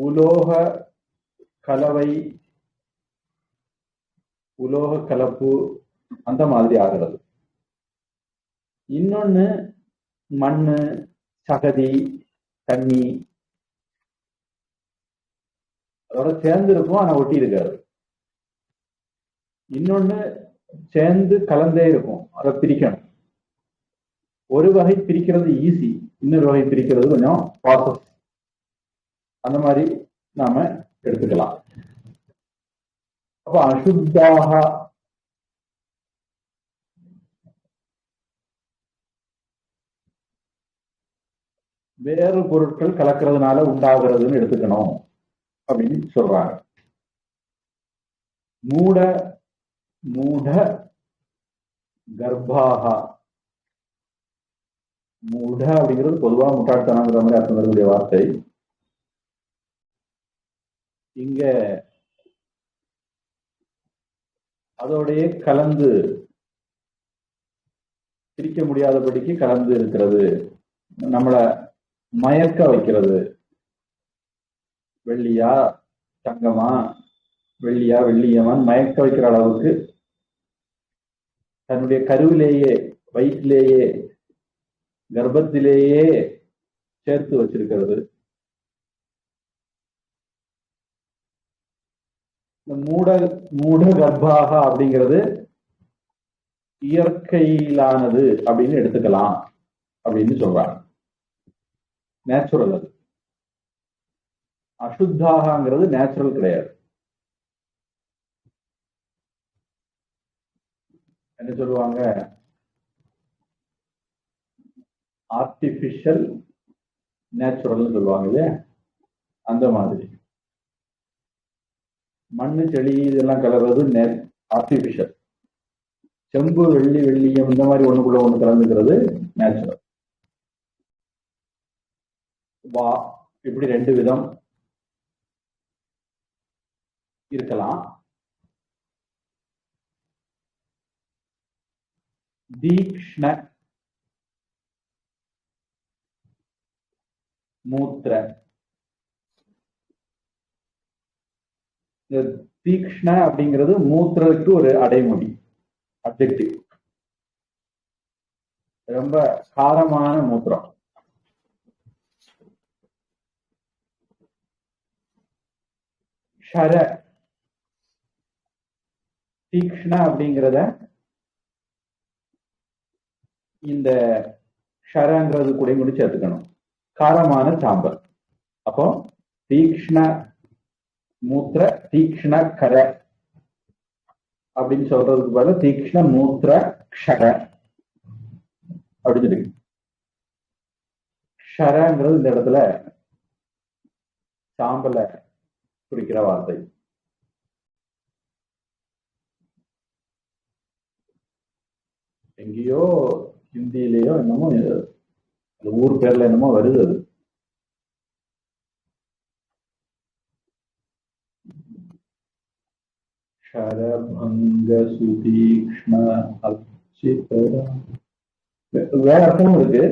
உலோக கலவை, உலோக கலப்பு அந்த மாதிரி ஆகிறது. இன்னொன்னு மண்ணு, சகதி, தண்ணி அதோட சேர்ந்து இருக்கும், ஆனா ஒட்டி இருக்காது. இன்னொன்னு சேர்ந்து கலந்தே இருக்கும், அதை பிரிக்கணும். ஒரு வகை பிரிக்கிறது ஈஸி, இன்னொரு வகை பிரிக்கிறது கொஞ்சம் ப்ராசஸ். அந்த மாதிரி நாம எடுத்துக்கலாம். அப்ப அசுத்தாக வேறு பொருட்கள் கலக்கிறதுனால உண்டாகிறதுன்னு எடுத்துக்கணும் அப்படின்னு சொல்றாங்க. மூட மூட கர்ப்பாக, மூட அப்படிங்கிறது பொதுவா முட்டாள்தனங்கிற மாதிரி அர்த்தம் வரக்கூடிய வார்த்தை. இங்க அதோடையே கலந்து பிரிக்க முடியாதபடிக்கு கலந்து இருக்கிறது, நம்மள மயக்க வைக்கிறது. வெள்ளியா தங்கமா, வெள்ளியா வெள்ளியமான் மயக்க வைக்கிற அளவுக்கு தன்னுடைய கருவிலேயே, வயிற்றிலேயே, கர்ப்பத்திலேயே சேர்த்து வச்சிருக்கிறது. இந்த மூட கர்ப்பாக அப்படிங்கிறது இயற்கையிலானது அப்படின்னு எடுத்துக்கலாம் அப்படின்னு சொல்றாங்க. நேச்சுரல். அது அசுத்தாகங்கிறது நேச்சுரல் கிடையாது. என்ன சொல்லுவாங்க, ஆர்டிபிஷியல் நேச்சுரல்னு சொல்லுவாங்க இல்லையா, அந்த மாதிரி மண்ணு செடி இதெல்லாம் கலர்றது ஆர்டிபிஷியல். செம்பு வெள்ளி வெள்ளியம் இந்த மாதிரி ஒண்ணுக்குள்ள ஒண்ணு கலந்துக்கிறது நேச்சுரல். வா இப்படி ரெண்டு விதம் இருக்கலாம். தீக்ஷ்ண மூத்திர. இந்த தீக்ஷ்ண அப்படிங்கிறது மூத்திரத்துக்கு ஒரு அடைமொழி, அப்ஜெக்டிவ். ரொம்ப காரமான மூத்திரம். ஷர, தீக்ஷ்ண அப்படிங்கிறத இந்த ஷரங்கிறது கூட முடிச்சு சேர்த்துக்கணும். காரமான சாம்பல். அப்போ தீக்ஷ்ண மூத்திர தீக்ஷ்ண கர அப்படின்னு சொல்றதுக்கு பதிலா தீக்ஷ்ண மூத்திர க்ஷர அப்படின்னு இருக்கு. க்ஷரங்கிறது இந்த இடத்துல சாம்பலை குறிக்கிற வார்த்தை. எங்கேயோ ஹிந்தியிலேயோ என்னமோ அந்த ஊர் பேர்ல என்னமோ வருது. அது ஷரபங்க சுதீக்ஷ்ண அச்சிதர. வேற அர்த்தமும் இருக்கு.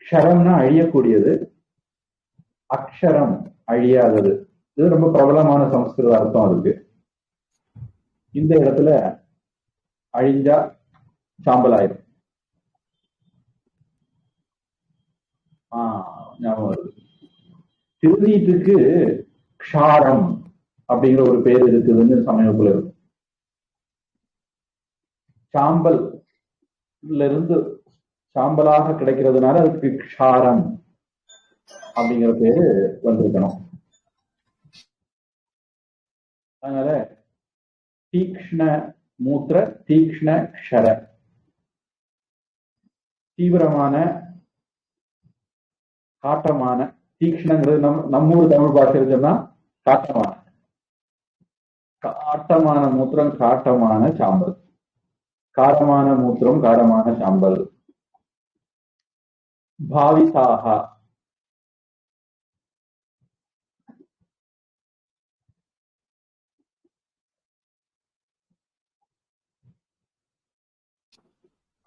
க்ஷரம்னா அழியக்கூடியது, அக்ஷரம் அழியாதது. இது ரொம்ப பிரபலமான சமஸ்கிருத அர்த்தம் இருக்கு. இந்த இடத்துல அழிஞ்சா சாம்பலாயிரும். ஞாபகம் வருது. திருநீட்டுக்கு க்ஷாரம் அப்படிங்கிற ஒரு பேர் இருக்குதுன்னு சமயத்துல இருக்கும். சாம்பல் இருந்து சாம்பலாக கிடைக்கிறதுனால அதுக்கு க்ஷாரம் அப்படிங்கிற பேரு வந்திருக்கணும். அதனால தீக்ஷ்ண மூத்திர தீக்ஷ்ண க்ஷர, தீவிரமான காட்டமான. தீக்ஷ்ணங்கிறது நம்மூர் தமிழ் பாஷையில் சொன்னா காட்டமான. காட்டமான மூத்திரம் காட்டமான சாம்பல், காரமான மூத்திரம் காரமான சாம்பல். பாவிதாக,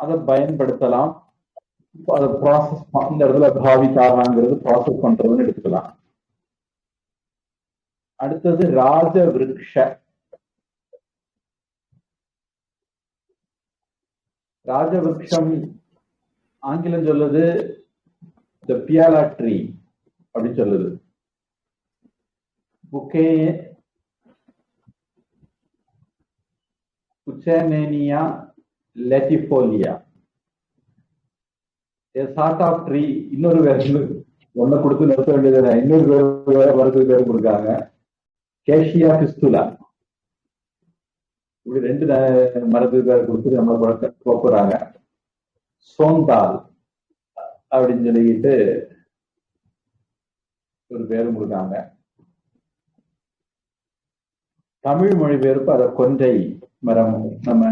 அதை பயன்படுத்தலாம். அதை ப்ராசஸ், இந்த இடத்துல பாவிதாகங்கிறது ப்ராசஸ் பண்றதுன்னு எடுத்துக்கலாம். அடுத்தது ராஜ விருக்ஷ. ராஜவிருக்ஷம் ஆங்கிலம் சொல்லுது த பியாலா ட்ரீ அப்படின்னு சொல்லுது. புக்கே புச்சேனேனியா லெட்டிஃபோலியா, சார்ட் ஆஃப் ட்ரீ. இன்னொரு பேர் ஒன்ன கொடுத்து நிறுத்த வேண்டியது, இன்னொரு பேர் மரத்துக்கு பேர் கொடுக்காங்க. கேஷியா பிஸ்துலா. இப்படி ரெண்டு மரத்துக்கு பேர் கொடுத்து நம்மளை போக்குறாங்க. சோந்தால் அப்படின்னு சொல்லிக்கிட்டு ஒரு பேரும் கொடுக்காங்க. தமிழ் மொழிபெயர்ப்பு அதை கொன்றை மரம், நம்ம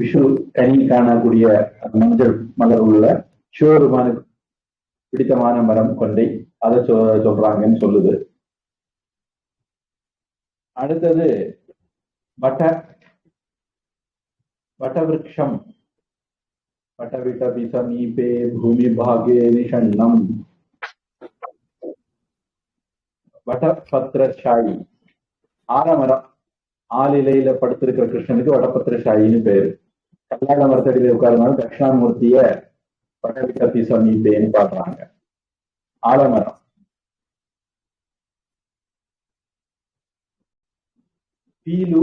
விஷு கனி காணக்கூடிய மஞ்சள் மலர் உள்ள சிவருமான பிடித்தமான மரம் கொன்றை, அதை சொல்றாங்கன்னு சொல்லுது. அடுத்தது வட்டவிருக்ஷம். வட்டவிட்டபி சமீபே பூமி பாகே நிஷண்ணம். வட்டபத்திரசாயி, ஆலமரம். ஆலிலையில படுத்திருக்கிற கிருஷ்ணனுக்கு வடபத்திரசாயின்னு பேரு. கல்லாட மரத்தடியில உட்கார்ந்தாலும் தட்சிணாமூர்த்திய வடவிட்டபி சமீபேன்னு பாடுறாங்க. ஆலமரம். பீலு.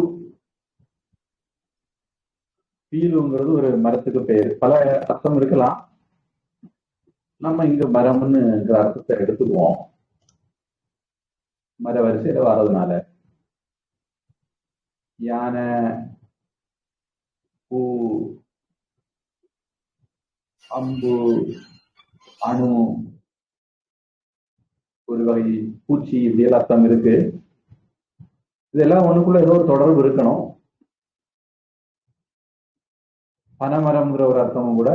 பீலுங்கிறது ஒரு மரத்துக்கு பேரு. பல அர்த்தம் இருக்கலாம். நம்ம இங்க மரம்னு அர்த்தத்தை எடுத்துக்குவோம், மர வரிசையில வர்றதுனால. யானை, பூ, அம்பு, அணு, ஒரு வகை பூச்சி, இப்படியெல்லாம் அர்த்தம் இருக்கு. இதெல்லாம் ஒண்ணுக்குள்ள ஏதோ ஒரு தொடர்பு இருக்கணும். பனைமரம்ங்கிற ஒரு அர்த்தமும் கூட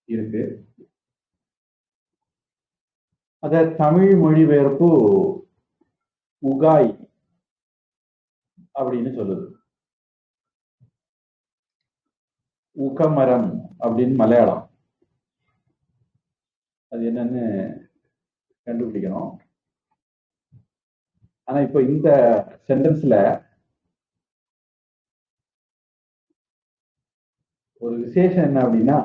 இருக்கு. அத தமிழ் மொழிபெயர்ப்பு உகாய் அப்படின்னு சொல்லுது. உகமரம் அப்படின்னு மலையாளம். அது என்னன்னு கண்டுபிடிக்கணும். ஆனா இப்ப இந்த சென்டென்ஸ்ல ஒரு விசேஷம் என்ன அப்படின்னா,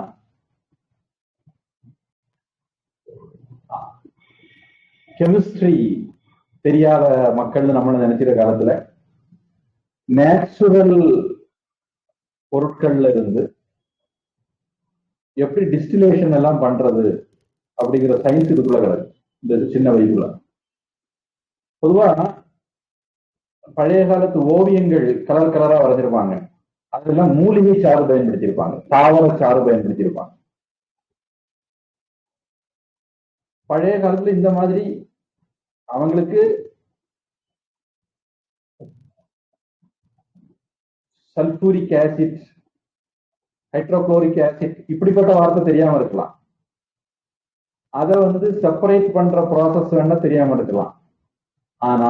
கெமிஸ்ட்ரி தெரியாத மக்கள் நம்மள நினைக்கிற காலத்துல நேச்சுரல் பொருட்கள்ல இருந்து எப்படி டிஸ்டிலேஷன் எல்லாம் பண்றது அப்படிங்கிற சயின்ஸ் இதுக்குள்ள கிடக்கு இந்த சின்ன வயசுல. பொதுவா பழைய காலத்து ஓவியங்கள் கலர் கலரா வரைஞ்சிருப்பாங்க. அதெல்லாம் மூலிகை சாறு பயன்படுத்தியிருப்பாங்க, தாவர சாறு பயன்படுத்தியிருப்பாங்க. பழைய காலத்துல இந்த மாதிரி அவங்களுக்கு சல்பூரிக் ஆசிட், ஹைட்ரோகுளோரிக் ஆசிட் இப்படிப்பட்ட வார்த்தை தெரியாம இருக்கலாம். அதை செப்பரேட் பண்ற ப்ராசஸ் வேணா தெரியாம இருக்கலாம். ஆனா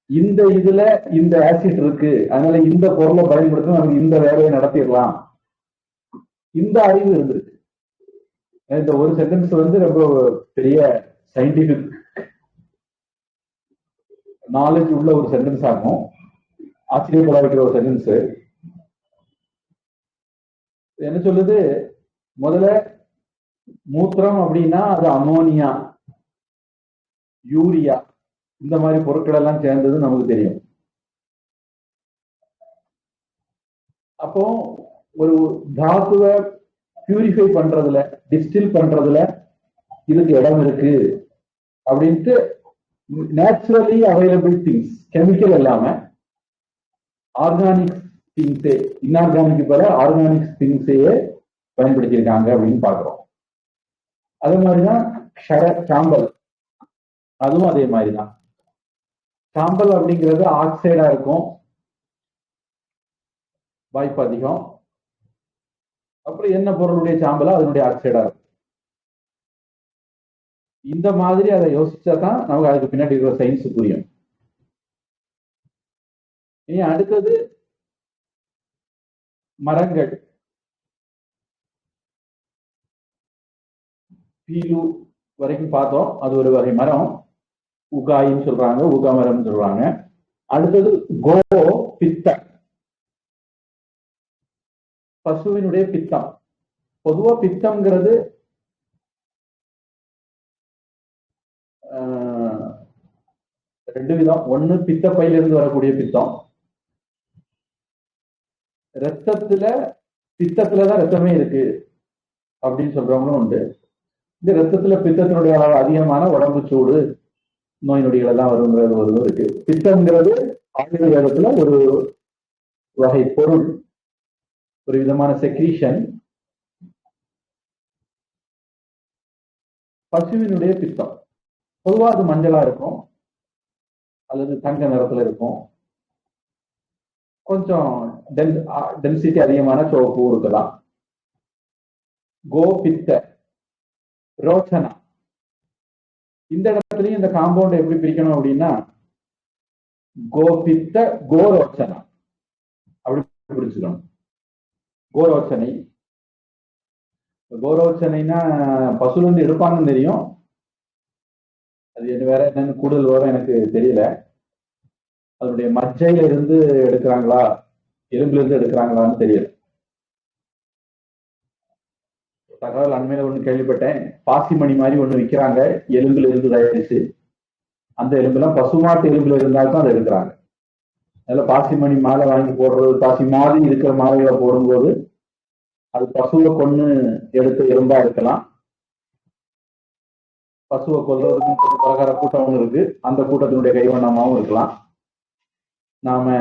இந்த இதுல இந்த ஆசிட் இருக்கு, அதனால இந்த பொருளை பயன்படுத்தி நமக்கு இந்த வேலையை நடத்திடலாம், இந்த அறிவு இருந்திருக்கு. இந்த ஒரு சென்டென்ஸ் ரொம்ப பெரிய சயின்டிபிக் நாலேஜ் உள்ள ஒரு சென்டென்ஸ் ஆகும். ஆச்சரியப்பட வைக்கிற ஒரு சென்டென்ஸ். என்ன சொல்லுது? முதல்ல மூத்திரம் அப்படின்னா அது அமோனியா, யூரியா இந்த மாதிரி பொருட்கள் எல்லாம் சேர்ந்தது நமக்கு தெரியும். அப்போ ஒரு தாத்துவை பியூரிஃபை பண்றதுல, டிஸ்டில் பண்றதுல இதுக்கு இடம் இருக்கு அப்படின்ட்டு நேச்சுரலி அவைலபிள் திங்ஸ், கெமிக்கல் இல்லாம ஆர்கானிக் திங்ஸே, இன்ஆர்கானிக் போல ஆர்கானிக் திங்ஸையே பயன்படுத்தியிருக்காங்க அப்படின்னு பாக்குறோம். அதே மாதிரிதான் சாம்பல், அதுவும் அதே மாதிரிதான். சாம்பல் அப்படிங்கிறது ஆக்சைடா இருக்கும், வாய்ப்பு அதிகம். அப்புறம் என்ன பொருளுடைய சாம்பலா அதனுடைய ஆக்சைடா இருக்கும். இந்த மாதிரி அதை யோசிச்சாதான் நமக்கு அதுக்கு பின்னாடி இருக்கிற சயின்ஸ் புரியும். அடுத்தது மரங்கள். பீலு வரைக்கும் பார்த்தோம், அது ஒரு வகை மரம், உகாயின்னு சொல்றாங்க, உகா மரம் சொல்றாங்க. அடுத்தது கோ பித்த, பசுவினுடைய பித்தம். பொதுவா பித்தம்ங்கிறது ரெண்டு விதம். ஒண்ணு பித்த பையிலிருந்து வரக்கூடிய பித்தம், ரத்தத்துல பித்தத்துலதான் ரத்தமே இருக்கு அப்படின்னு சொல்றவங்களும் உண்டு. இந்த ரத்தத்துல பித்தத்தினுடைய அளவு அதிகமான உடம்பு சூடு, நோய் நொடிகள் எல்லாம் வருங்கிறது ஒரு இருக்கு. பித்தம்ங்கிறது ஆயுர்வேதத்துல ஒரு வகை பொருள், ஒரு விதமான செக்ரீஷன். பசுவினுடைய பித்தம் பொதுவா அது மஞ்சளா இருக்கும் அல்லது தங்க நிறத்துல இருக்கும், கொஞ்சம் டென்சிட்டி அதிகமான சிவப்பு இருக்கலாம். கோபித்த, ரோச்சனா. இந்த இடத்துலயும் இந்த காம்பவுண்ட் எப்படி பிரிக்கணும் அப்படின்னா கோபித்த கோரோச்சனா அப்படி பிரிச்சுக்கணும். கோரோச்சனை, கோரோச்சனைனா பசுல இருந்து எடுப்பாங்கன்னு தெரியும், அது என்ன வேற என்னன்னு கூடுதல் வரும் எனக்கு தெரியல. அதனுடைய மஜ்ஜையில இருந்து எடுக்கிறாங்களா எலும்புல இருந்து எடுக்கிறாங்களான்னு தெரியல. தகவல் அண்மையில ஒண்ணு கேள்விப்பட்டேன், பாசிமணி மாதிரி ஒண்ணு விற்கிறாங்க, எலும்புல இருந்து தயாரிச்சு. அந்த எலும்புலாம் பசுமாட்டு எலும்புல இருந்தால்தான் அதை எடுக்கிறாங்க. அதில் பாசிமணி மாலை வாங்கி போடுறது, பாசி மாதிரி இருக்கிற மாலைகளை போடும்போது அது பசுவை கொண்டு எடுத்த எலும்பா இருக்கலாம். பசுவை கொல்றதுக்கு பலகார கூட்டம் ஒன்று இருக்கு, அந்த கூட்டத்தினுடைய கைவண்ணமாவும் இருக்கலாம். நாம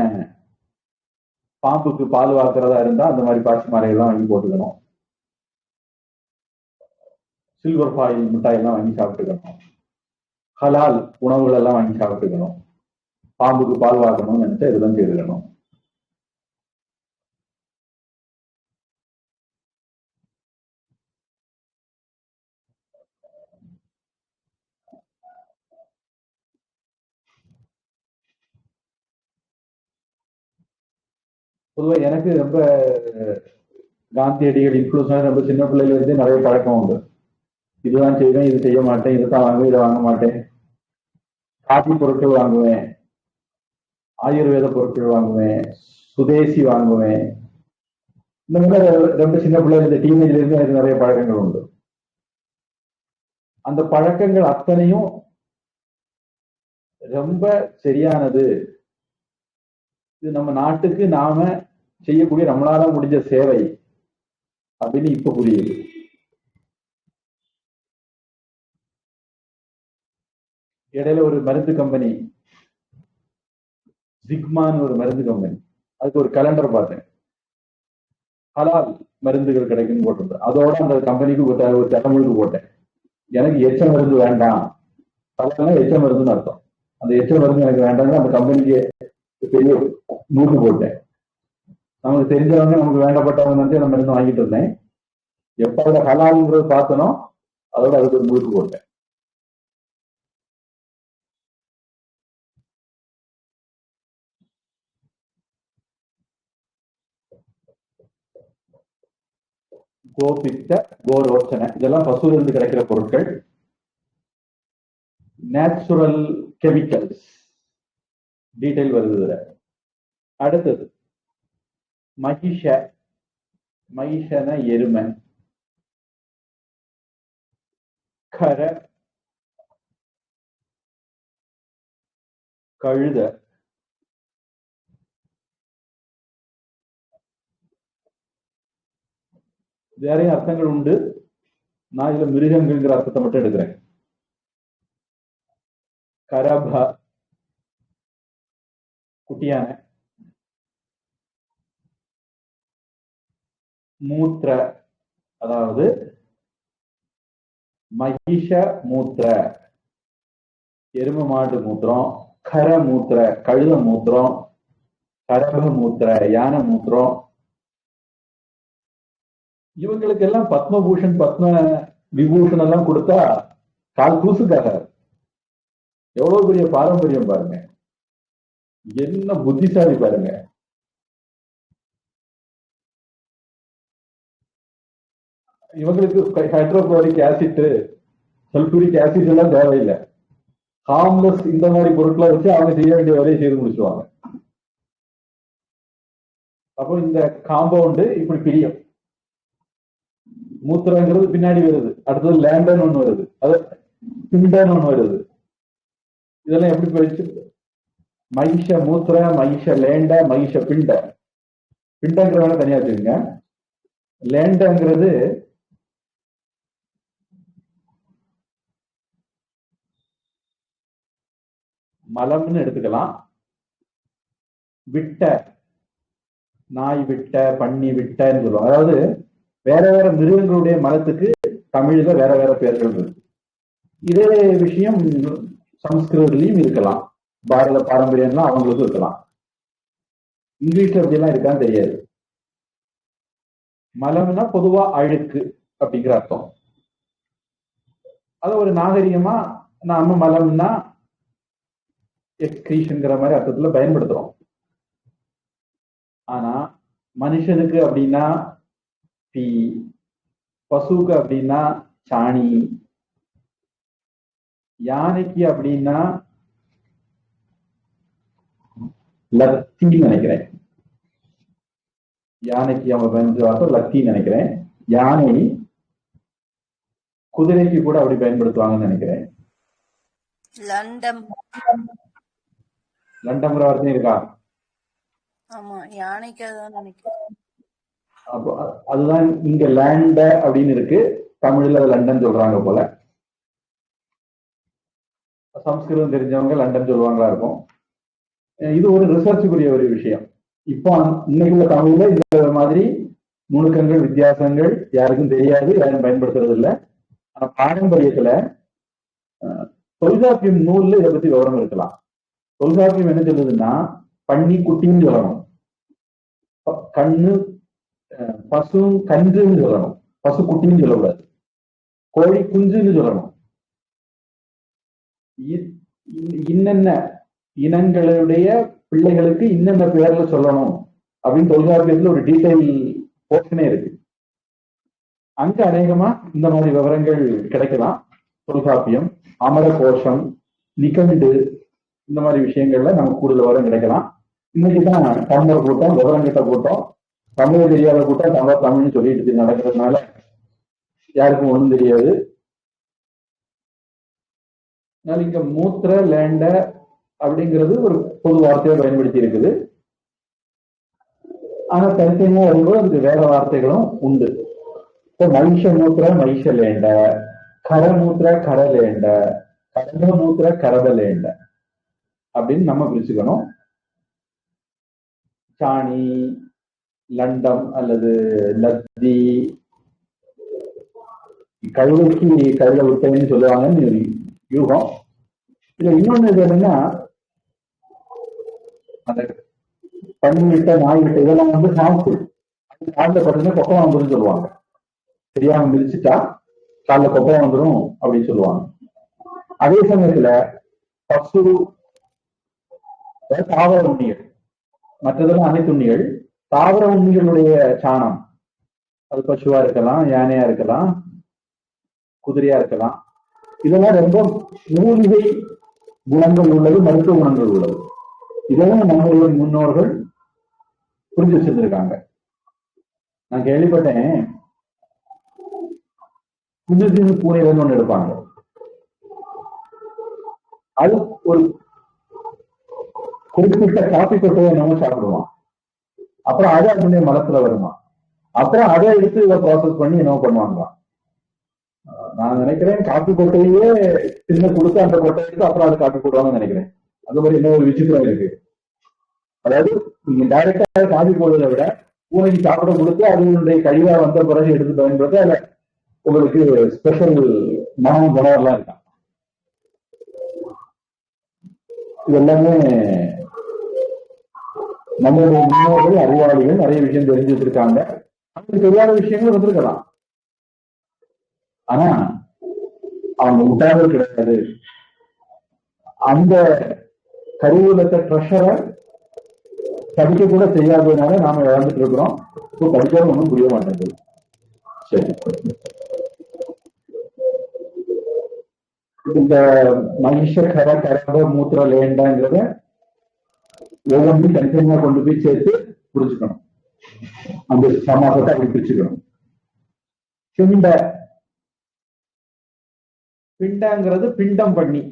பாம்புக்கு பால் வாக்குறதா இருந்தா அந்த மாதிரி பாசி மாலைகள்லாம் வாங்கி போட்டுக்கணும். சில்வர் ஃபாயில் மிட்டாய் எல்லாம் வாங்கி சாப்பிட்டுக்கணும். ஹலால் உணவுகள் எல்லாம் வாங்கி சாப்பிட்டுக்கணும். பாம்புக்கு பால் வாக்கணும்னு நினைச்சா இதெல்லாம் செய்துக்கணும். பொதுவாக எனக்கு ரொம்ப காந்தியடிகள் இன்ஃபுளுன்ஸ் நம்ம சின்ன பிள்ளைல இருந்து நிறைய பழக்கம் உண்டு. இதுதான் செய்வேன், இது செய்ய மாட்டேன், இதுதான் வாங்குவேன், இதை வாங்க மாட்டேன். காபி பொருட்கள் வாங்குவேன், ஆயுர்வேத பொருட்கள் வாங்குவேன், சுதேசி வாங்குவேன். இந்த மாதிரி ரொம்ப சின்ன பிள்ளைல இந்த டீனேஜ்ல இருந்து எனக்கு நிறைய பழக்கங்கள் உண்டு. அந்த பழக்கங்கள் அத்தனையும் ரொம்ப சரியானது. இது நம்ம நாட்டுக்கு நாம செய்யக்கூடிய நம்மளால முடிஞ்ச சேவை அப்படின்னு இப்ப புரியுது. இடையில ஒரு மருந்து கம்பெனி, சிக்மான்னு ஒரு மருந்து கம்பெனி, அதுக்கு ஒரு கலண்டர் பார்த்தேன். ஹலால் மருந்துகள் கிடைக்குன்னு போட்டிருந்தேன். அதோட அந்த கம்பெனிக்கு ஒரு தகவலுக்கு போட்டேன், எனக்கு எச்ச மருந்து வேண்டாம். ஹலால்னா எச்ச மருந்துன்னு அர்த்தம். அந்த எச்ச மருந்து எனக்கு வேண்டாம்னு அந்த கம்பெனிக்கு பெரிய நூறு போட்டேன். நமக்கு தெரிஞ்சவங்க, நமக்கு வேண்டப்பட்டவங்க வந்து அந்த மருந்து வாங்கிட்டு இருந்தேன். எப்ப அதை ஹலால்ங்கிறது பார்த்தனோ அதோட அதுக்கு ஒரு முழுக்கு போட்டேன். கோபித்த, கோரோச்சனை இதெல்லாம் பசுல இருந்து கிடைக்கிற பொருட்கள். நேச்சுரல் கெமிக்கல்ஸ் டீடைல் வருது இதுல. அடுத்தது மகிஷ, மகிஷன எருமை. கர, கழுத. வேறையும் அர்த்தங்கள் உண்டு. நான் இதுல மிருகங்கள்ங்கிற அர்த்தத்தை மட்டும் எடுக்கிறேன். கரப, குட்டியான. மூத்திர, அதாவது மகிஷ மூத்திர எரும மாடு மூத்திரம், கர மூத்திர கழுத மூத்திரம், கரப மூத்திர யானை மூத்திரம். இவங்களுக்கு எல்லாம் பத்மபூஷன் பத்ம விபூஷன் எல்லாம் கொடுத்தா கால் கூசுக்காக. எவ்வளவு பெரிய பாரம்பரியம் பாருங்க, என்ன புத்திசாலி பாருங்க. இவங்களுக்கு ஹைட்ரோகுளோரிக் ஆசிட், சல்பூரிக் ஆசிட் எல்லாம் தேவையில்லை. ஹார்ம்லெஸ் இந்த மாதிரி பொருட்களை வச்சு அவங்க செய்ய வேண்டிய வேலையை செய்து முடிச்சுவாங்க. அப்போ இந்த காம்பவுண்டு இப்படி பிரியும். மூத்திரங்கிறது பின்னாடி வருது, அடுத்தது லேண்டன் ஒண்ணு வருது, அது பிண்டன் ஒண்ணு வருது. இதெல்லாம் எப்படி போயிடுச்சு? மகிஷ மூத்திர, மகிஷ லேண்ட, மகிஷ பிண்ட. பிண்டங்கிறவங்க தனியா வச்சுக்கோங்க. லேண்டங்கிறது மலம்னு எடுத்துக்கலாம். விட்ட, நாய் விட்ட, பன்னி விட்டன்னு சொல்லுவாங்க. அதாவது வேற வேற மிருகங்களுடைய மலத்துக்கு தமிழ்ல வேற வேற பெயர்கள் இருக்கு. இதே விஷயம் சமஸ்கிருதத்திலையும் இருக்கலாம், பாரத பாரம்பரியம்லாம் அவங்களுக்கும் இருக்கலாம். இங்கிலீஷ்ல அப்படிலாம் இருக்கான்னு தெரியாது. மலம்னா பொதுவா அழுக்கு அப்படிங்கிற அர்த்தம். அத ஒரு நாகரிகமா நாம மலம்னா எக்ஸ்கிரீஷன்ங்கிற மாதிரி அர்த்தத்துல பயன்படுத்துறோம். ஆனா மனுஷனுக்கு அப்படின்னா பி, பசுக்கு அப்படின்னா சாணி, யானைக்கு அப்படின்னா லத்தின்னு நினைக்கிறேன். யானைக்கு அவங்க பயன்படுத்துவாங்க லத்தின்னு நினைக்கிறேன். யானை, குதிரைக்கு கூட அப்படி பயன்படுத்துவாங்கன்னு நினைக்கிறேன். லண்டம். லண்டம்ங்கிற வார்த்தையும் இருக்கா? ஆமா, யானைக்கு அதான் நினைக்கிறேன். அப்போ அதுதான் இங்க லேண்ட அப்படின்னு இருக்கு, தமிழ்ல லண்டன் சொல்றாங்க போல. சம்ஸ்கிருதம் தெரிஞ்சவங்க லண்டன் சொல்லுவாங்களா இருக்கும். இது ஒரு ரிசர்ச்சுக்குரிய ஒரு விஷயம். இப்போ இன்னைக்குள்ள தமிழ்ல இந்த மாதிரி நுணுக்கங்கள், வித்தியாசங்கள் யாருக்கும் தெரியாது, யாரும் பயன்படுத்துறது இல்லை. ஆனா பாரம்பரியத்துல தொல்காப்பியம் நூல்ல இதை பத்தி விவரம் இருக்கலாம். தொல்காப்பியம் என்ன சொல்லுதுன்னா, பன்னி குட்டின்னு சொல்லணும், கண்ணு பசு கன்றுன்னு சொல்லணும், பசு குட்டின்னு சொல்லக்கூடாது, கோழி குஞ்சுன்னு சொல்லணும். இன்னென்ன இனங்களுடைய பிள்ளைகளுக்கு இன்னென்ன பேர்ல சொல்லணும் அப்படின்னு தொல்காப்பியத்துல ஒரு டீடைல் போர்ஷனே இருக்கு. அங்க அநேகமா இந்த மாதிரி விவரங்கள் கிடைக்கலாம். தொல்காப்பியம், அமர கோஷம், நிகண்டு, இந்த மாதிரி விஷயங்கள்ல நமக்கு கூடுதல் விவரம் கிடைக்கலாம். இன்னைக்குதான் தமிழர் கூட்டம், விவரம் கிட்ட கூட்டம், தமிழ் தெரியாத கூட்டம் தமிழ்னு சொல்லிட்டு நடக்கிறதுனால யாருக்கும் ஒண்ணும் தெரியாது. அதனால இங்க மூத்திர லேண்ட அப்படிங்கிறது ஒரு பொது வார்த்தையை பயன்படுத்தி இருக்குது. ஆனா தனித்தனியா வரும்போது அதுக்கு வேற வார்த்தைகளும் உண்டு. இப்போ மகிஷ மூத்திர மகிஷ லேண்ட, கரமூத்திர கரலேண்ட, கரகமூத்திர கரதலேண்ட அப்படின்னு நம்ம பிரிச்சுக்கணும். சாணி, லண்டம் அல்லது லத்தி, கழுதைக்கு கழுத விட்டேன்னு சொல்லுவாங்கன்னு யூகம். இதுல இன்னொன்னு இது என்னன்னா, அந்த பண்ணி விட்ட, நாய் விட்ட இதெல்லாம் வந்து ஹார்ம்ஃபுல். காலில் பார்த்தீங்கன்னா கொப்பளம் வந்துடும் சொல்லுவாங்க. தெரியாம மிதிச்சுட்டா காலில் கொப்பளம் வந்துடும் அப்படின்னு சொல்லுவாங்க. அதே சமயத்துல பசு, தாவர உண்ணிகள், மற்றதெல்லாம் அனைத்து உண்ணிகள், தாவர உண்ணிகளுடைய சாணம், அது பசுவா இருக்கலாம், யானையா இருக்கலாம், குதிரையா இருக்கலாம், இதெல்லாம் ரொம்ப மூலிகை குணங்கள் உள்ளது, மருத்துவ குணங்கள் உள்ளது. இதெல்லாம் நம்மளுடைய முன்னோர்கள் புரிஞ்சு வச்சிருந்திருக்காங்க. நான் கேள்விப்பட்டேன், புதுசிறு பூனைகள் ஒண்ணு எடுப்பாங்க. அது ஒரு குறிப்பிட்ட காப்பி கொட்டையை நம்ம சாப்பிடுவான். அப்புறம் அதை அதனுடைய மலத்துல வருமா, அப்புறம் அதை எடுத்து இதை ப்ராசஸ் பண்ணி என்ன பண்ணுவாங்க. நான் நினைக்கிறேன் காப்பி கொட்டையே சின்ன கொடுத்து அந்த கொட்டையை எடுத்து அப்புறம் அதை காப்பி போடுவாங்கன்னு நினைக்கிறேன். அது மாதிரி என்ன ஒரு விசித்திரம் இருக்கு. அதாவது நீங்க டைரக்டா காப்பி போடுறதை விட பூனைக்கு சாப்பிட கொடுத்து அதனுடைய கழிவா வந்த பிறகு எடுத்து பயன்படுத்த அதுல உங்களுக்கு ஸ்பெஷல் மனம் குணவெல்லாம் இருக்கான். இது எல்லாமே நம்மளுடைய முன்னோர்கள் அறிவாளிகள் நிறைய விஷயம் தெரிஞ்சு வச்சிருக்காங்க. அவங்களுக்கு தெரியாத விஷயங்கள் வந்திருக்கலாம். ஆனா அவங்க முட்டாளர்கள் கிடையாது. அந்த கருவூலத்தை ட்ரெஷரை படிக்க கூட செய்யாததுனால நாம இழந்துட்டு இருக்கிறோம். இப்போ படிக்காத ஒன்றும் புரிய மாட்டேங்குது. சரி, இந்த மகிஷ கர கரக மூத்திர லேண்டாங்கிறத ஒவ்வொன்றையும் தனித்தனியா கொண்டு போய் சேர்த்து புரிஞ்சுக்கணும். அந்த சமாசத்தை அப்படி பிரிச்சுக்கணும். பிண்ட, பிண்டங்கிறது பிண்டம் பண்ணி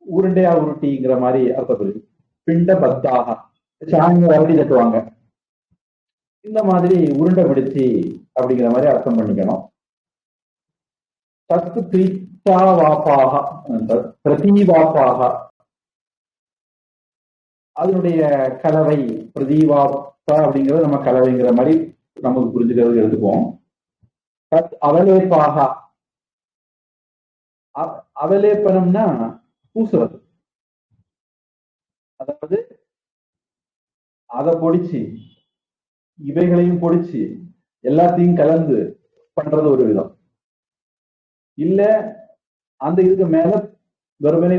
உருண்டையா உருட்டிங்கிற மாதிரி அர்த்தப்படுது. பிண்ட பத்தாக, சாணியை வரட்டி தட்டுவாங்க, இந்த மாதிரி உருண்டை பிடிச்சி அப்படிங்கிற மாதிரி அர்த்தம் பண்ணிக்கணும். தத்து பிரீத்தாவாப்பாக, பிரதீவாப்பாக, அதனுடைய கலவை பிரதீவாப்பா அப்படிங்கிறது நம்ம கலவைங்கிற மாதிரி நமக்கு புரிஞ்சுக்கிறது எடுத்துக்குவோம். தத் அவலேப்பாக, அவலேப்பனம்னா பூசுறது. அதாவது அதை பொடிச்சு இவைகளையும் பொடிச்சு எல்லாத்தையும் கலந்து பண்றது ஒரு விதம். இல்ல அந்த இதுக்கு மேல வெறுமனே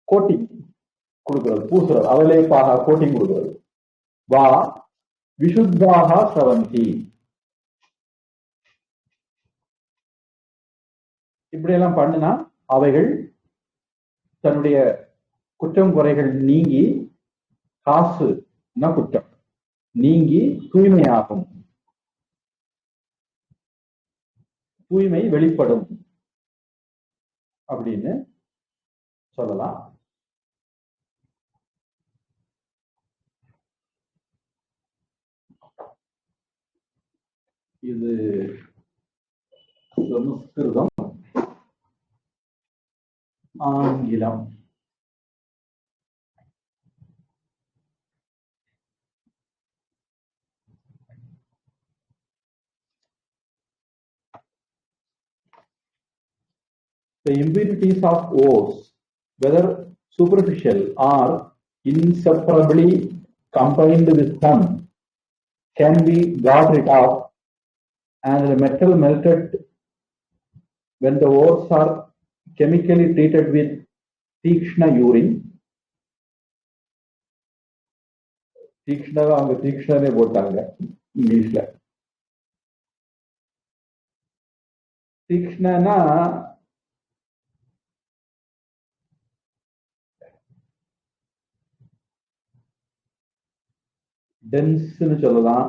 கோட்டிங் கொடுக்கிறது, பூசுறது, அவலேப்பாக கோட்டிங் கொடுக்கிறது. வா விசுத்தாக சவந்தி, இப்படியெல்லாம் பண்ணுனா அவைகள் தன்னுடைய குற்றம் குறைகள் நீங்கி, காசு குற்றம் நீங்கி தூய்மையாகும், தூய்மை வெளிப்படும் அப்படின்னு சொல்லலாம். இது சமஸ்கிருதம், ஆங்கிலம். The impurities of ores, whether superficial or inseparably combined with some, can be got rid of, and the metal melted when the ores are chemically treated with தீக்ஷ்ண யூரின். தீக்ஷ்ண அவங்க தீக்ஷ்ணனே போட்டாங்க இங்கிலீஷ்ல. தீக்ஷ்ணனா டென்ஸ்னு சொல்லலாம்.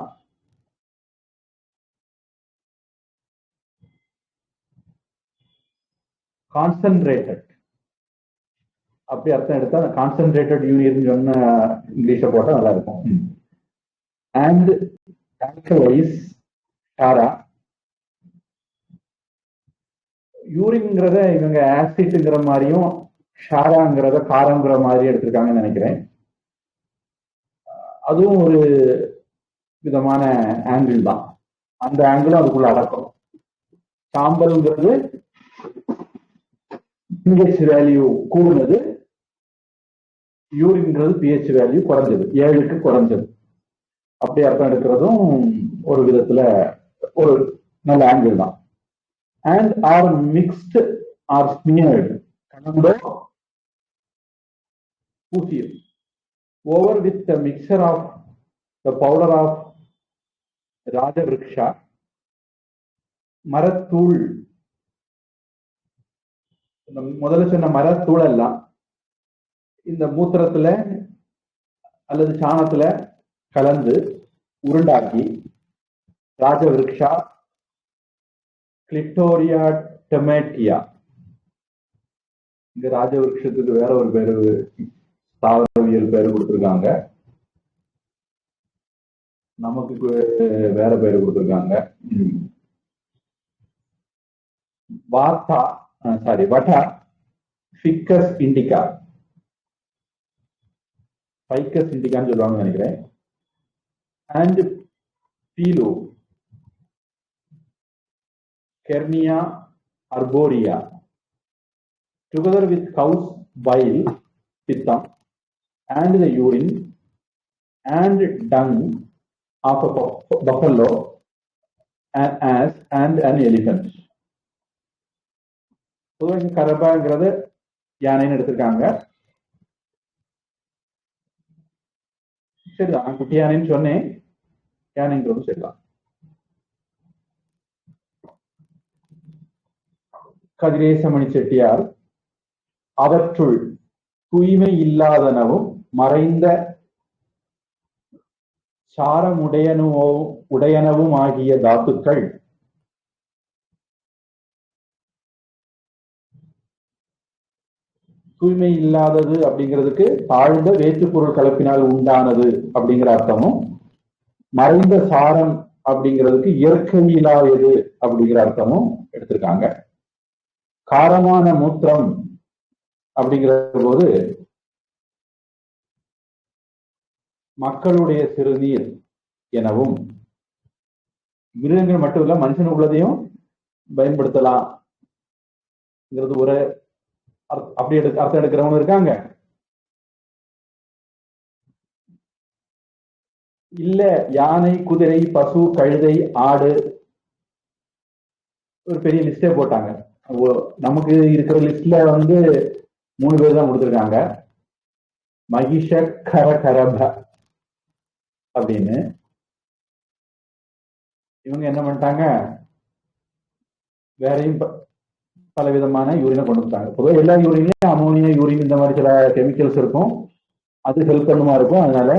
கான்சென்ட்ரேட்டட் அப்படி அர்த்தம் எடுத்தா கான்சென்ட்ரேட்டட் யூரியன் சொன்ன இங்கிலீஷ போட்டா நல்லா இருக்கும். And alkalis Shara. யூரின்ங்கிறத இவங்க ஆசிட்ங்கிற மாதிரியும் ஷாராங்கிறத காரங்கிற மாதிரி எடுத்திருக்காங்கன்னு நினைக்கிறேன். அதுவும் ஒரு விதமான ஆங்கிள் தான். அந்த ஆங்கிளும் அதுக்குள்ள அடக்கம். சாம்பல்ங்கிறது பிஹெச் வேல்யூ கூடுனது, யூரின்ங்கிறது பிஹெச் வேல்யூ குறைஞ்சது, 7க்கு குறைஞ்சது. அப்படி அர்த்தம் எடுக்கிறதும் ஒரு விதத்துல ஒரு நல்ல ஆங்கிள் தான். And are mixed or smeared, கலந்தோ பூசியது. over with the mixture of the powder of Rajavriksha, மரத்தூள். முதல்ல சொன்ன மரத்தூள் எல்லாம் இந்த மூத்திரத்துல அல்லது சாணத்துல கலந்து உருண்டாக்கி ராஜவிருக்ஷா கிளிட்டோரியா டொமேட்டியா. இந்த ராஜவிருஷத்துக்கு வேற ஒரு பேரு, தாவரவியல் பேரு கொடுத்திருக்காங்க, நமக்கு வேற பேரு கொடுத்திருக்காங்க. வட்டா ஃபிக்கஸ் இண்டிகா, ஃபைக்கஸ் இண்டிகான்னு சொல்லுவாங்கன்னு நினைக்கிறேன். அண்ட் பீலோ கெர்னியா அர்போரியா டுகெதர் வித் கவுஸ் பைல் பித்தம் and the urine and dung of a buffalo and ass and an elephant. கரபாங்கிறது யானைன்னு எடுத்திருக்காங்க. சரிதான், குட்டி யானைன்னு சொன்னேன், யானைங்கிறது சரிதான். கதிரேசமணி செட்டியார் அவற்றுள் தூய்மை இல்லாதனவும் மறைந்த சாரமுடையனவும் ஆகிய தாத்துக்கள் தூய்மை இல்லாதது அப்படிங்கிறதுக்கு தாழ்ந்த வேற்றுப்பொருள் கலப்பினால் உண்டானது அப்படிங்கிற அர்த்தமும், மறைந்த சாரம் அப்படிங்கிறதுக்கு இயற்கையிலாதது அப்படிங்கிற அர்த்தமும் எடுத்திருக்காங்க. காரமான மூத்திரம் அப்படிங்கிற போது மக்களுடைய சிறுநீர் எனவும், மிருகங்கள் மட்டும் இல்ல மனுஷன் உள்ளதையும் பயன்படுத்தலாம் ஒரு அப்படி அர்த்தம் எடுக்கிறவங்க இருக்காங்க. இல்ல யானை, குதிரை, பசு, கழுதை, ஆடு, ஒரு பெரிய லிஸ்டே போட்டாங்க. நமக்கு இருக்கிற லிஸ்ட்ல 3 பேர் தான் கொடுத்திருக்காங்க, மகிஷ கரகரப அப்படின்னு. இவங்க என்ன பண்ணிட்டாங்க, வேறையும் பல விதமான யூரினை கொண்டு வந்துட்டாங்க. பொதுவாக எல்லா யூரின்லயும் அமோனியா, யூரின் இந்த மாதிரி சில கெமிக்கல்ஸ் இருக்கும், அது ஹெல்ப் பண்ணுமா இருக்கும். அதனால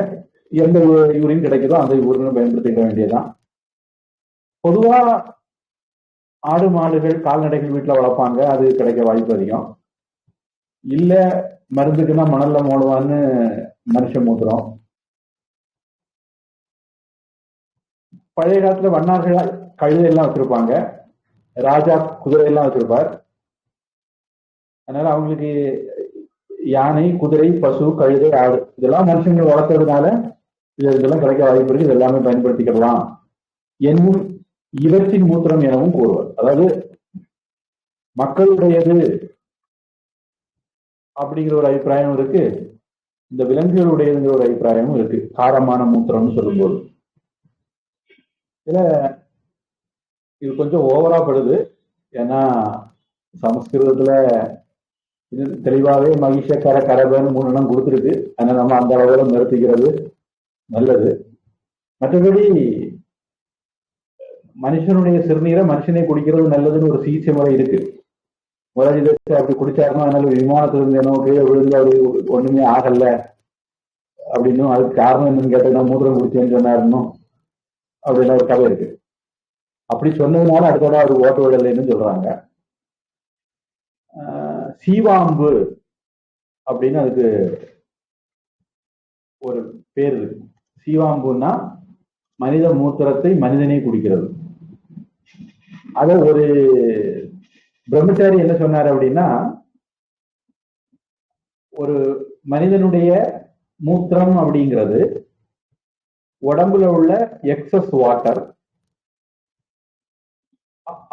எந்த யூரின் கிடைக்குதோ அந்த யூரினை பயன்படுத்திக்க வேண்டியதுதான். பொதுவா ஆடு மாடுகள் கால்நடைகள் வீட்டுல வளர்ப்பாங்க, அது கிடைக்க வாய்ப்பு அதிகம். இல்ல மருந்துக்குன்னா மணல்ல மோடுவான்னு மனுஷன் மூத்துறோம். பழைய காலத்துல வண்ணார்கள் கழுதை எல்லாம் வச்சிருப்பாங்க, ராஜா குதிரை எல்லாம் வச்சிருப்பார். அதனால அவங்களுக்கு யானை, குதிரை, பசு, கழுதை, ஆடு இதெல்லாம் மனுஷங்க வளர்க்கறதுனால இதெல்லாம் கிடைக்க வாய்ப்பு இருக்கு, இது எல்லாமே பயன்படுத்திக்கலாம் என்னும் இவற்றின் மூத்திரம் எனவும் கூறுவார். அதாவது மக்களுடையது அப்படிங்கிற ஒரு அபிப்பிராயம் இருக்கு, இந்த விலங்குகளுடையதுங்கிற ஒரு அபிப்பிராயமும் இருக்கு காரமான மூத்திரம்னு சொல்லும்போது. இதுல இது கொஞ்சம் ஓவரா படுது, ஏன்னா சமஸ்கிருதத்துல இது தெளிவாவே மகிஷ கரபன்னு 3 எண்ணம் கொடுத்துருக்கு. அதனால நம்ம அந்த அளவுல நிறுத்திக்கிறது நல்லது. மற்றபடி மனுஷனுடைய சிறுநீரை மனுஷனே குடிக்கிறது நல்லதுன்னு ஒரு சிகிச்சை முறை இருக்கு. முதலாளி அப்படி குடிச்சாருன்னா அதனால விமானத்துல என்ன கீழே விழுந்து அவரு ஒண்ணுமே ஆகல அப்படின்னு, அதுக்கு காரணம் என்னன்னு கேட்டா மூத்திரம் குடிச்சேன்னு சொன்னாருன்னு அப்படின்னு ஒரு கதை இருக்கு. அப்படி சொன்னதுனால அடுத்தோட அவர் ஓட்டு விடலைன்னு சொல்றாங்க. சீவாம்பு அப்படின்னு அதுக்கு ஒரு பேர் இருக்கு. சீவாம்புன்னா மனித மூத்திரத்தை மனிதனே குடிக்கிறது. அத ஒரு பிரம்மச்சாரி என்ன சொன்னாரு அப்படின்னா, ஒரு மனிதனுடைய மூத்திரம் அப்படிங்கிறது உடம்புல உள்ள எக்ஸஸ் வாட்டர்,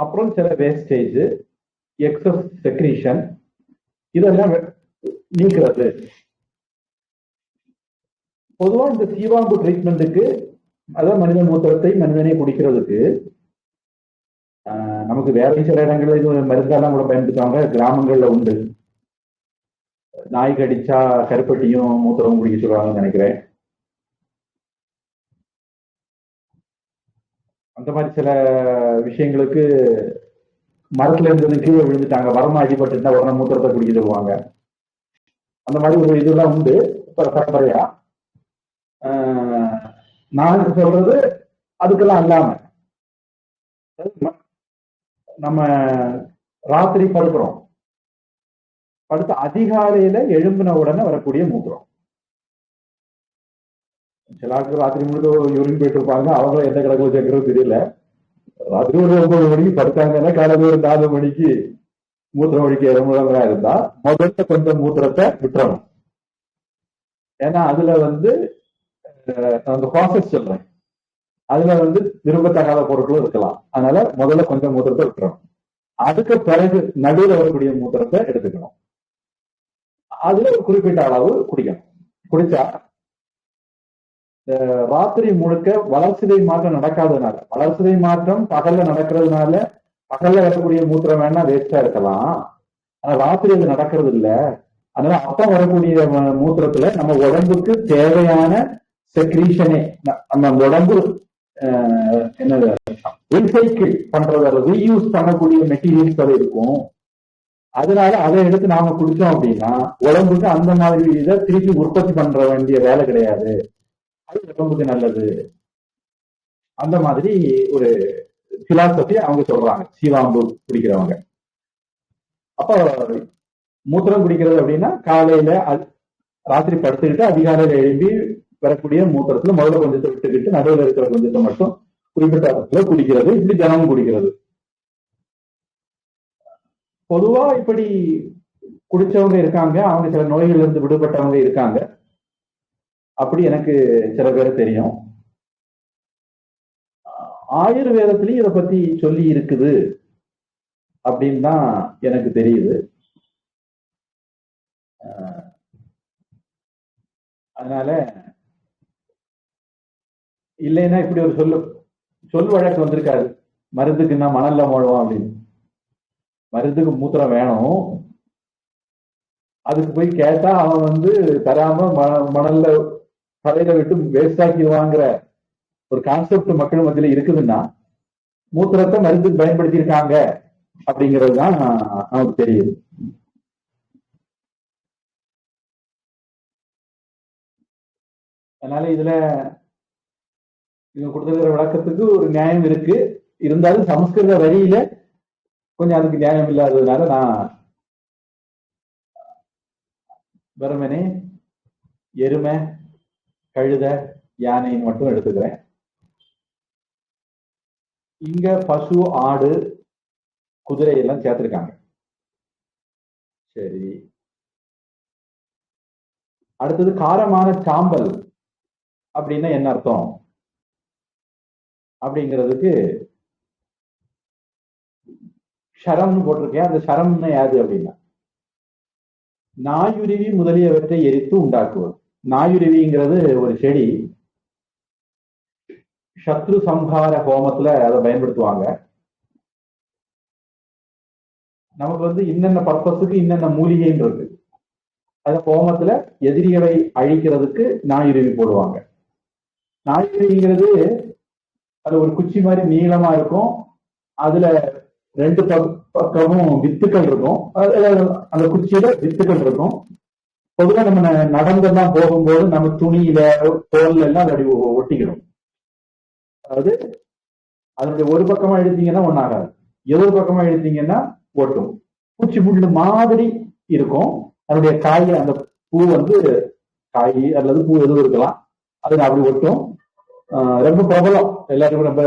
அப்புறம் சில வேஸ்டேஜ், எக்ஸஸ் செக்ரீஷன், இதெல்லாம் நீக்கிறது. பொதுவா இந்த சீவாம்பு ட்ரீட்மெண்ட்டுக்கு, அதாவது மனித மூத்திரத்தை மனிதனே குடிக்கிறதுக்கு நமக்கு வேற சில இடங்கள்ல இது மருந்தெல்லாம் கூட பயன்படுத்துவாங்க. கிராமங்கள்ல உண்டு. நாய் கடிச்சா கருப்பட்டியும் மூத்திரமும் குடிக்க சொல்லுவாங்கன்னு நினைக்கிறேன். அந்த மாதிரி சில விஷயங்களுக்கு மரத்துல இருந்தது கீழே விழுந்துட்டாங்க, மரமா அடிபட்டுட்டா உடனே மூத்திரத்தை குடிக்க சொல்லுவாங்க. அந்த மாதிரி ஒரு இதெல்லாம் உண்டு பரம்பரையா. நான் சொல்றது அதுக்கெல்லாம் இல்லாம, நம்ம ராத்திரி படுக்கிறோம், படுத்து அதிகாலையில எழும்பின உடனே வரக்கூடிய மூத்திரம். சில ஆட்கள் ராத்திரி முழுக்க யூரின் போயிட்டு இருப்பாங்க, அவங்க எந்த கிடக்குல சேர்க்கிறது தெரியல. ராத்திரி ஒரு 9 மணிக்கு படுத்தாங்கன்னா காலையில் ஒரு 4 மணிக்கு மூத்திரம் ஒழிக்க எறும்புகளா இருந்தா முதல்ல கொஞ்சம் மூத்திரத்தை விட்டுறணும். ஏன்னா அதுல அந்த ப்ராசஸ் சொல்றேன், அதுல விரும்பத்தகாத பொருட்களும் இருக்கலாம். அதனால முதல்ல கொஞ்சம் மூத்திரத்தை விட்டுறணும். அதுக்கு பிறகு நடுவில் வரக்கூடிய மூத்திரத்தை எடுத்துக்கணும். அதுல ஒரு குறிப்பிட்ட அளவு குடிக்கணும். குடிச்சா ராத்திரி முழுக்க வளர்சிதை மாற்றம் நடக்காததுனால, வளர்சிதை மாற்றம் பகல்ல நடக்கிறதுனால பகல்ல வரக்கூடிய மூத்திரம் வேணா வேஸ்டா இருக்கலாம், ஆனா ராத்திரி அது நடக்கிறது இல்லை. அதனால அப்ப வரக்கூடிய மூத்திரத்துல நம்ம உடம்புக்கு தேவையான செக்ரீஷனே, நம்ம உடம்பு என்னது ரீசைக்கிள் பண்றது, ரீயூஸ் பண்ணக்கூடிய மெட்டீரியல்ஸ் அது இருக்கும். அதனால அதை எடுத்து நாம குடிச்சோம் அப்படின்னா உடம்புக்கு அந்த மாதிரி இதை திருப்பி உற்பத்தி பண்ற வேண்டிய வேலை கிடையாது, அது உடம்புக்கு நல்லது. அந்த மாதிரி ஒரு பிலாசபி அவங்க சொல்றாங்க சீவாம்பு குடிக்கிறவங்க. அப்ப மூத்திரம் குடிக்கிறது அப்படின்னா காலையில ராத்திரி படுத்துக்கிட்டு அதிகாலையில எழுப்பி வரக்கூடிய மூத்திரத்துல முதல்ல கொஞ்சத்தை விட்டுக்கிட்டு நடுவில் இருக்கிற கொஞ்சத்தை மட்டும் குறிப்பிட்ட இடத்துல குடிக்கிறது. இப்படி தினமும் குடிக்கிறது. பொதுவா இப்படி குடிச்சவங்க இருக்காங்க, அவங்க சில நோய்கள் இருந்து விடுபட்டவங்க இருக்காங்க. அப்படி எனக்கு சில பேர் தெரியும். ஆயுர்வேதத்திலையும் இதை பத்தி சொல்லி இருக்குது அப்படின்னு தான் எனக்கு தெரியுது. அதனால இல்லைன்னா இப்படி ஒரு சொல் வழக்கு வந்திருக்காரு, மருந்துக்கு நான் மணல்ல மோழுவோம் அப்படின்னு. மருந்துக்கு மூத்திரம் வேணும், அதுக்கு போய் கேட்டா அவன் தராம மணல்ல தலையில விட்டு வேஸ்ட் ஆக்கிடுவாங்கிற ஒரு கான்செப்ட் மக்கள் மத்தியில இருக்குதுன்னா மூத்திரத்தை மருந்துக்கு பயன்படுத்தி இருக்காங்க அப்படிங்கிறது தான் நமக்கு தெரியுது. அதனால இதுல இவங்க கொடுத்துருக்கிற விளக்கத்துக்கு ஒரு நியாயம் இருக்கு. இருந்தாலும் சமஸ்கிருத வரியில கொஞ்சம் அதுக்கு நியாயம் இல்லாததுனால நான் வெறுமனே எருமை, கழுத, யானைன்னு மட்டும் எடுத்துக்கிறேன். இங்க பசு, ஆடு, குதிரை எல்லாம் சேர்த்திருக்காங்க. சரி, அடுத்தது காரமான சாம்பல் அப்படின்னா என்ன அர்த்தம் அப்படிங்கிறதுக்கு ஷரம்னு போட்டிருக்கேன். அந்த ஷரம்னு யாது அப்படின்னா நாயுருவி முதலியவற்றை எரித்து உண்டாக்குவது. நாயுருவிங்கிறது ஒரு செடி. சத்ரு சம்ஹார ஹோமத்துல அதை பயன்படுத்துவாங்க. நமக்கு இன்னென்ன பர்பஸுக்கு இன்னென்ன மூலிகைன்னு இருக்கு. அந்த ஹோமத்துல எதிரிகளை அழிக்கிறதுக்கு நாயுருவி போடுவாங்க. நாயுருவிங்கிறது அது ஒரு குச்சி மாதிரி நீளமா இருக்கும். அதுல ரெண்டு பக்கமும் வித்துக்கள் இருக்கும். அந்த குச்சியில வித்துக்கள் இருக்கும். பொதுவாக நம்ம நடந்தெல்லாம் போகும்போது நம்ம துணியில தோல்ல எல்லாம் அது அப்படி ஒட்டிக்கணும். அதாவது அதனுடைய ஒரு பக்கமா எடுத்தீங்கன்னா ஒன்னாகாது, எதிர் பக்கமா எடுத்தீங்கன்னா ஒட்டும். பூச்சி முள்ளு மாதிரி இருக்கும். அதனுடைய காய், அந்த பூ வந்து காய் அல்லது பூ எதுவும் இருக்கலாம், அது அப்படி ஒட்டும். ரொம்ப பிரபலம், எல்லாருக்கும் ரொம்ப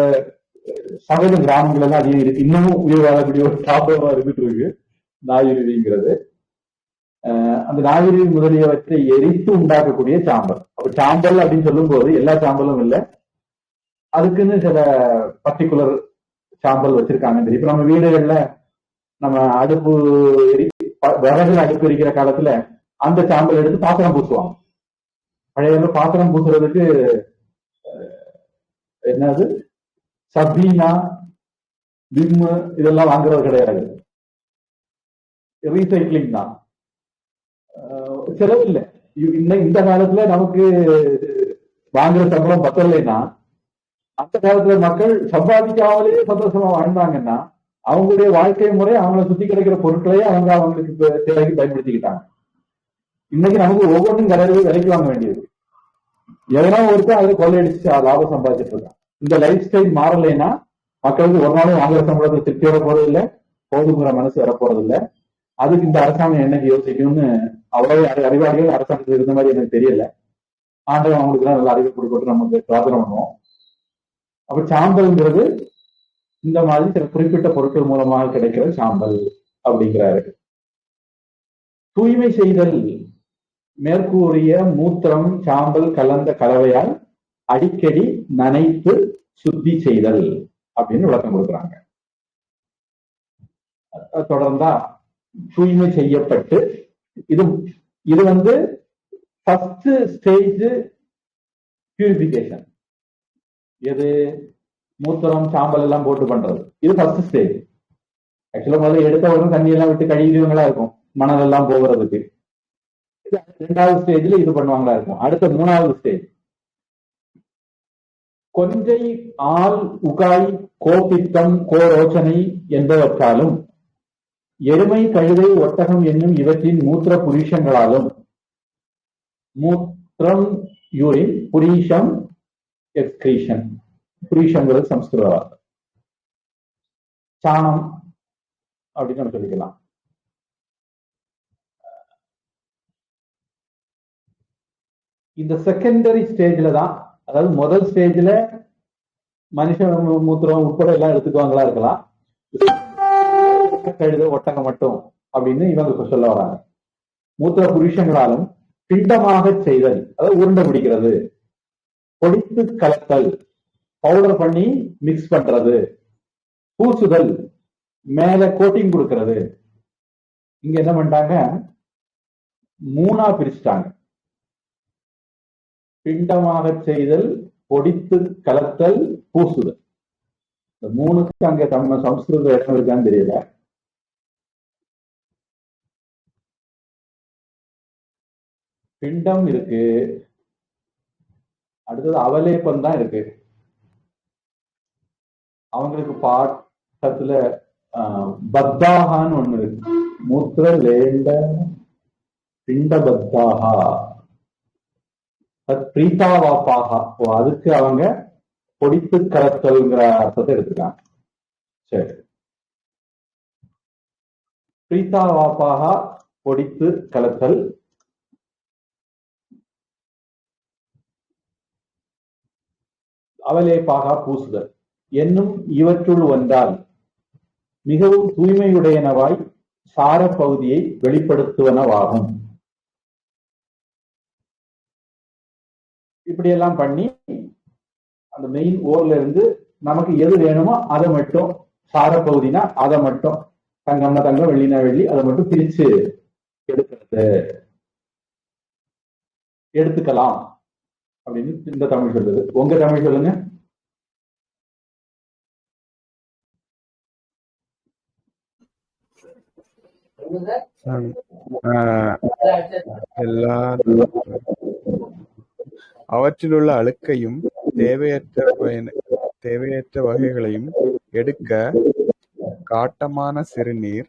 சகஜ கிராமங்கள் எல்லாம் அதிகம் இருக்கு. இன்னமும் உயிர் வாழக்கூடிய ஒரு ப்ராப்ளமா இருந்துட்டு இருக்கு நாயுருவிங்கிறது. அந்த நாயுருவி முதலியவற்றை எரித்து உண்டாக்கக்கூடிய சாம்பல். அப்ப சாம்பல் அப்படின்னு சொல்லும் போது எல்லா சாம்பலும் இல்லை, அதுக்குன்னு சில பர்டிகுலர் சாம்பல் வச்சிருக்காங்க. இப்ப நம்ம வீடுகள்ல நம்ம அடுப்பு விறகுல அடுப்பு எரிக்கிற காலத்துல அந்த சாம்பல் எடுத்து பாத்திரம் பூசுவாங்க. பழைய பாத்திரம் பூசுறதுக்கு என்னது சபீனா, விம் இதெல்லாம் வாங்குறது கிடையாது, ரீசைக்கிளிங் தான். செலவு இல்லை. இந்த காலத்துல நமக்கு வாங்குற சம்பளம் பத்தலைன்னா அந்த காலத்துல மக்கள் சம்பாதிக்காமலே சந்தோஷமா வாழ்ந்தாங்கன்னா அவங்களுடைய வாழ்க்கை முறை அவங்களை சுத்தி கிடைக்கிற பொருட்களையே அவங்களுக்கு தேவைக்கு பயன்படுத்திக்கிட்டாங்க. இன்னைக்கு நமக்கு ஒவ்வொன்றும் விலைக்கு வாங்க வேண்டியது. எதனா ஒருத்தர் அதுல கொள்ளையடிச்சு லாபம் சம்பாதிச்சுட்டு இருக்கான். இந்த லைஃப் ஸ்டைல் மாறலைன்னா மக்களுக்கு ஒரு நாளும் வாங்குற சம்பளத்தை திருப்தியோட போறது இல்லை, போதுங்கிற மனசு வரப்போறது இல்லை. அதுக்கு இந்த அரசாங்கம் என்னைக்கு யோசிக்கும்னு அவ்வளவு அறிவாளிகள் அரசாங்கத்துக்கு இருந்த மாதிரி எனக்கு தெரியல. ஆண்டவன் அவங்களுக்கு எல்லாம் நல்ல அறிவு கொடுக்கட்டும், நமக்கு பிரார்த்தனை பண்ணுவோம். அப்ப சாம்பல்ங்கிறது இந்த மாதிரி சில குறிப்பிட்ட பொருட்கள் மூலமாக கிடைக்கிற சாம்பல் அப்படிங்கிறாரு. தூய்மை செய்தல் மேற்கூறிய மூத்திரம் சாம்பல் கலந்த கலவையால் அடிக்கடி நனைத்து சுத்தி செய்தல் அப்படின்னு விளக்கம் கொடுக்குறாங்க. தொடர்ந்தா தூய்மை செய்யப்பட்டு இது வந்து ஃபர்ஸ்ட் ஸ்டேஜ் பியூரிபிகேஷன். எது? மூத்திரம் சாம்பல் எல்லாம் போட்டு பண்றது. இது ஃபர்ஸ்ட் ஸ்டேஜ். ஆக்சுவலா முதல்ல எடுத்த உடனே தண்ணி எல்லாம் விட்டு கழுவிடுவங்களா இருக்கும், மணல் எல்லாம் போகிறதுக்கு. ரெண்டாவது ஸ்டேஜ்ல இது பண்ணுவாங்களா இருக்கும். அடுத்த மூணாவது ஸ்டேஜ் கொஞ்சை, ஆள், உகாய், கோபித்தம், கோரோச்சனை என்பவற்றாலும் எருமை, கழுதை, ஒட்டகம் என்னும் இவற்றின் மூத்திர புரீஷங்களாலும், மூத்திரம் யூரின், புரீஷம் எக்ஸ்கிரீஷன், புரீஷங்கிறது சம்ஸ்கிருத வார்த்தை, சாணம் அப்படின்னு நம்ம சொல்லிக்கலாம். இந்த செகண்டரி ஸ்டேஜ்ல தான், அதாவது முதல் ஸ்டேஜ்ல மனுஷன் மூத்திரம் உட்பட எல்லாம் எடுத்துக்குவாங்களா இருக்கலாம், கழுத ஒட்டகம் மட்டும் அப்படின்னு இவங்க சொல்ல வராங்க. மூத்திர புருஷங்களாலும் பிண்டமாக செய்தல், அதாவது உருண்டை பிடிக்கிறது, பொடித்து கலத்தல், பவுடர் பண்ணி மிக்ஸ் பண்றது, பூசுதல், மேல கோட்டிங் கொடுக்கிறது. இங்க என்ன பண்ணிட்டாங்க, மூணா பிரிச்சுட்டாங்க. பிண்டமாக செய்தல், பொடித்து கலத்தல், பூசுதல். இந்த மூணுக்கு அங்க நம்ம சம்ஸ்கிருத இடம் இருக்கான்னு தெரியல. பிண்டம் இருக்கு, அடுத்தது அவலேபம் தான் இருக்கு. அவங்களுக்கு பாட்டத்துல பத்தாகான்னு ஒண்ணு இருக்கு, மூத்திர லேண்ட பிண்ட பத்தாகா, பிரீதாவாப்பாக, அதுக்கு அவங்க பொடித்து கலத்தல்ங்கிற அர்த்தத்தை எடுத்துக்காங்க. சரி, பிரீதாவாப்பாக பொடித்து கலத்தல், அவலேப்பாக பூசுதல் என்னும் இவற்றுள் ஒன்றால் மிகவும் தூய்மையுடையனவாய் சார பகுதியை வெளிப்படுத்துவனவாகும். இப்படியெல்லாம் பண்ணி அந்த மெயின் ஓர்ல இருந்து நமக்கு எது வேணுமோ அதை மட்டும், சார பகுதினா அதை மட்டும், தங்கம்னா தங்கம், வெள்ளினா வெள்ளி, அதை மட்டும் பிரிச்சு எடுக்கிறது, எடுத்துக்கலாம் அப்படின்னு இந்த தமிழ் சொல்லுது. உங்க தமிழ் சொல்லுங்க. எல்லா அவற்றில் உள்ள அழுக்கையும் தேவையற்ற தேவையற்ற வகைகளையும் எடுக்க காட்டமான சிறுநீர்,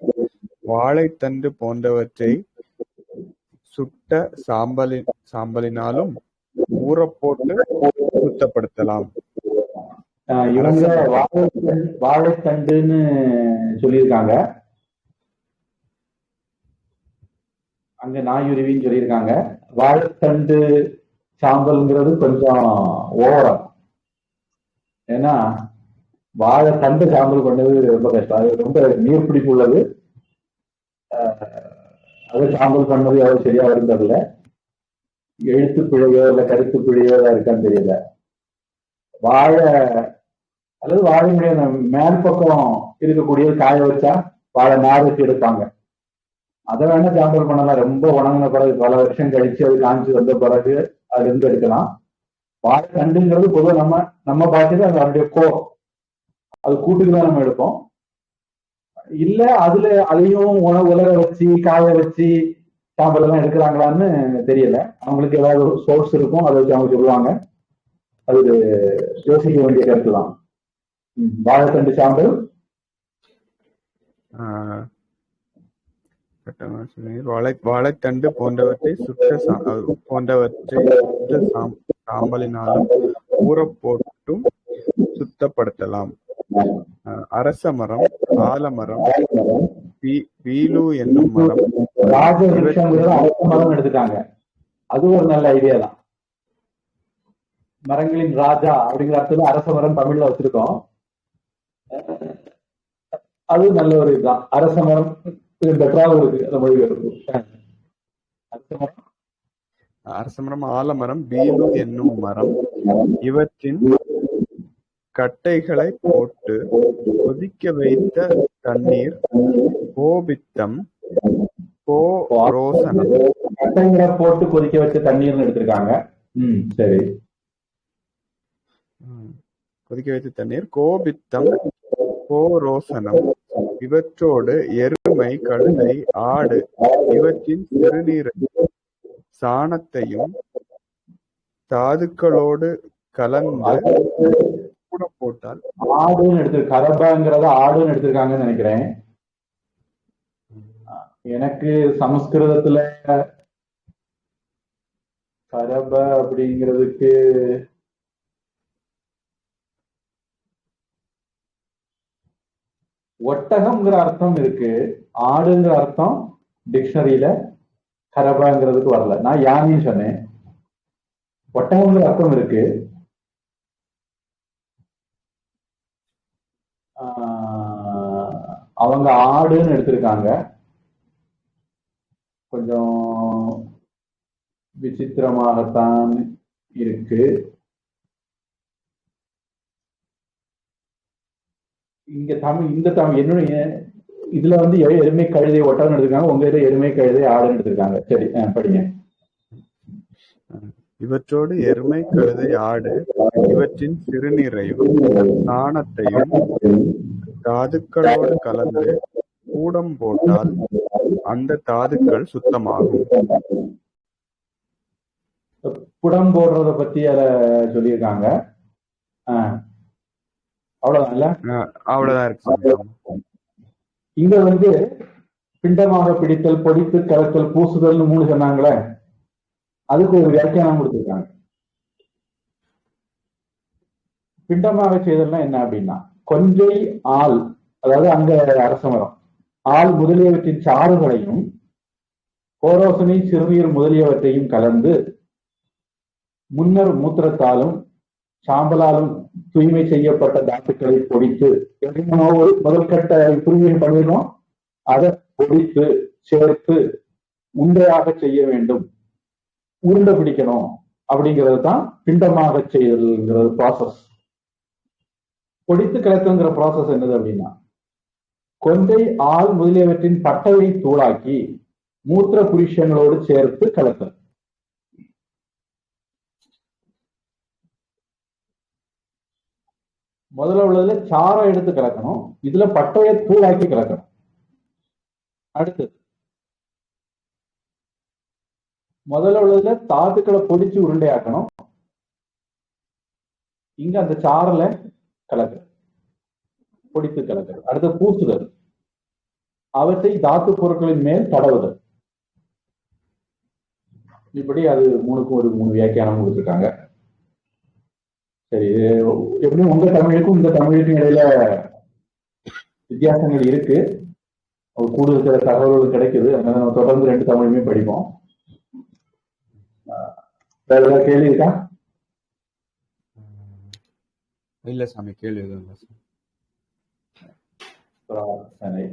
வாழைத்தண்டு போன்றவற்றை சுட்ட சாம்பலினாலும் ஊறப்போட்டு சுத்தப்படுத்தலாம். இவங்க வாழைத்தண்டுன்னு சொல்லியிருக்காங்க, அங்க நாயுருவின்னு சொல்லியிருக்காங்க. வாழைத்தண்டு சாம்பல்ங்கிறது கொஞ்சம் ஓவரம். ஏன்னா வாழைத்தண்டு சாம்பல் பண்ணது ரொம்ப கஷ்டம், அது ரொம்ப நீர்பிடிப்பு உள்ளது. அது சாம்பல் பண்ணது எவ்வளவு சரியா இருந்ததில்ல, எழுத்து பிழையோ இல்ல கருத்து பிழையோ இருக்கான்னு தெரியல. வாழை அல்லது வாழையுடைய மேல் பக்கம் இருக்கக்கூடியது காய வச்சா வாழை நாருக்கு எடுப்பாங்க, அதை வேணா சாம்பல் பண்ணலாம். ரொம்ப உணங்கின பிறகு பல வருஷம் கழிச்சு அது காஞ்சி வந்த பிறகு அது இருந்து எடுக்கலாம். வாழை தண்டுங்கிறது பொதுவாக நம்ம பார்த்துட்டு அது அதனுடைய அது கூட்டுக்கு தான் நம்ம எடுப்போம். இல்ல அதையும் உலர வச்சு காய வச்சு சாம்பல் எல்லாம் எடுக்கிறாங்களான்னு தெரியல. அவங்களுக்கு ஏதாவது ஒரு சோர்ஸ் இருக்கும், அதை வச்சு அவங்க சொல்லுவாங்க. அது யோசிக்க வேண்டிய கருத்து தான். வாழைத்தண்டு சாம்பல் வாழைத்தண்டு போன்றவற்றை சுட்ட சாம்பலினாலும் ஊறப்போட்டும் சுத்தப்படுத்தலாம். அரச மரம், ஆலமரம், பீலு என்னும் மரம், அரச மரம் எடுத்துட்டாங்க. அது ஒரு நல்ல ஐடியா தான். மரங்களின் ராஜா அப்படிங்கிற அர்த்தத்துல அரச மரம் தமிழ்ல வச்சிருக்கோம். அது நல்ல ஒரு இதுதான். அரச மரம் பெட்டராகவும் இருக்கு அந்த மொழிபெயர்ப்பு. அரச மரம், ஆலமரம், பீலு என்னும் மரம் இவற்றின் கட்டைகளை போட்டு கொதிக்க வைத்த தண்ணீர் கோபித்தம், கோரோசனம். கட்டைகளை போட்டு கொதிக்க வச்ச தண்ணீர்னு எடுத்திருக்காங்க. சரி. கொதிக்க வைத்த தண்ணீர் கோபித்தம், கோரோசனம் இவற்றோடு எருமை, கழுதை, ஆடு இவற்றின் சிறுநீரை சாணத்தையும் தாதுக்களோடு கலந்து கூட போட்டால். ஆடுன்னு கரபாங்கிறத ஆடுன்னு எடுத்திருக்காங்கன்னு நினைக்கிறேன். எனக்கு சமஸ்கிருதத்துல கரப அப்படிங்கிறதுக்கு ஒட்டகம்ங்கிற அர்த்தம் இருக்கு, ஆடுங்கிற அர்த்தம் டிக்ஷனரியில கரபாங்கிறதுக்கு வரல. நான் யானைன்னு சொன்னேன், ஒட்டகம்ங்கிற அர்த்தம் இருக்கு. அவங்க ஆடுன்னு எடுத்திருக்காங்க. கொஞ்சம் விசித்திரமாகத்தான் இருக்கு. இந்த தமிழ் என்னுடைய இதுல வந்து எருமை கழுதை ஒட்டகம் எடுத்திருக்காங்க, உங்க இதுல எருமை கழுதை ஆடுன்னு எடுத்திருக்காங்க. சரி, படிங்க. இவற்றோடு எருமை, கழுதை, ஆடு இவற்றின் சிறுநீரையும் சாணத்தையும் தாதுக்களோடு கலந்து கூடம் போட்டால் அந்த தாதுக்கள் சுத்தமாகும். குடம் போடுறத பத்தி அத சொல்லியிருக்காங்க. அவ்வளவுதான் இருக்கு. இங்க வந்து பிண்டமாக பிடித்தல், பொடித்து கலத்தல், பூசுதல் 3 சொன்னாங்களே, அதுக்கு ஒரு வியாக்கியானம் கொடுத்திருக்காங்க. பிண்டமாக செய்தல்னா என்ன அப்படின்னா, கொஞ்சை, ஆள், அதாவது அங்க அரச மரம், ஆள் முதலியவற்றின் சாறுகளையும் கோரோசனை, சிறுநீர் முதலியவற்றையும் கலந்து முன்னர் மூத்திரத்தாலும் சாம்பலாலும் தூய்மை செய்யப்பட்ட தாத்துக்களை பொடித்து, முதல் கட்ட புரிவியை பண்ணிருக்கோம், அதை பொடித்து சேர்த்து உண்டையாக செய்ய வேண்டும், உருண்டை பிடிக்கணும் அப்படிங்கிறது தான் பிண்டமாக செய்தல்ங்கிறது ப்ராசஸ். பொடித்து கலத்துங்கிற ப்ராசஸ் என்னது அப்படின்னா, கொண்டை, ஆள் முதலியவற்றின் பட்டையை தூளாக்கி மூத்திர புருஷங்களோடு சேர்த்து கலத்தல். முதல்ல உள்ளதுல சாரை எடுத்து கலக்கணும், இதுல பட்டையை தூளாக்கி கலக்கணும். அடுத்தது முதல்ல உள்ளதுல தாத்துக்களை பொடிச்சு உருண்டையாக்கணும், இங்க அந்த சாரில் கலக்கிறது, பொடித்து கலக்கிறது. அடுத்து பூசுதல், அவற்றை தாத்து பொருட்களின் மேல் தடவுதல். இப்படி அது மூணுக்கும் ஒரு 3 வியாக்கியானம் கொடுத்துருக்காங்க. சரி, எப்படியும் உங்க தமிழுக்கும் இந்த தமிழுக்கும் இடையில வித்தியாசங்கள் இருக்கு. கூடுதல் சில தகவல்கள் கிடைக்குது. அதனால நம்ம தொடர்ந்து 2 தமிழுமே படிப்போம். வேற ஏதாவது கேள்வி இருக்கா? இல்ல சாமி, கேள்வி எதுவும் இல்லை சார். பிரார்த்தனை.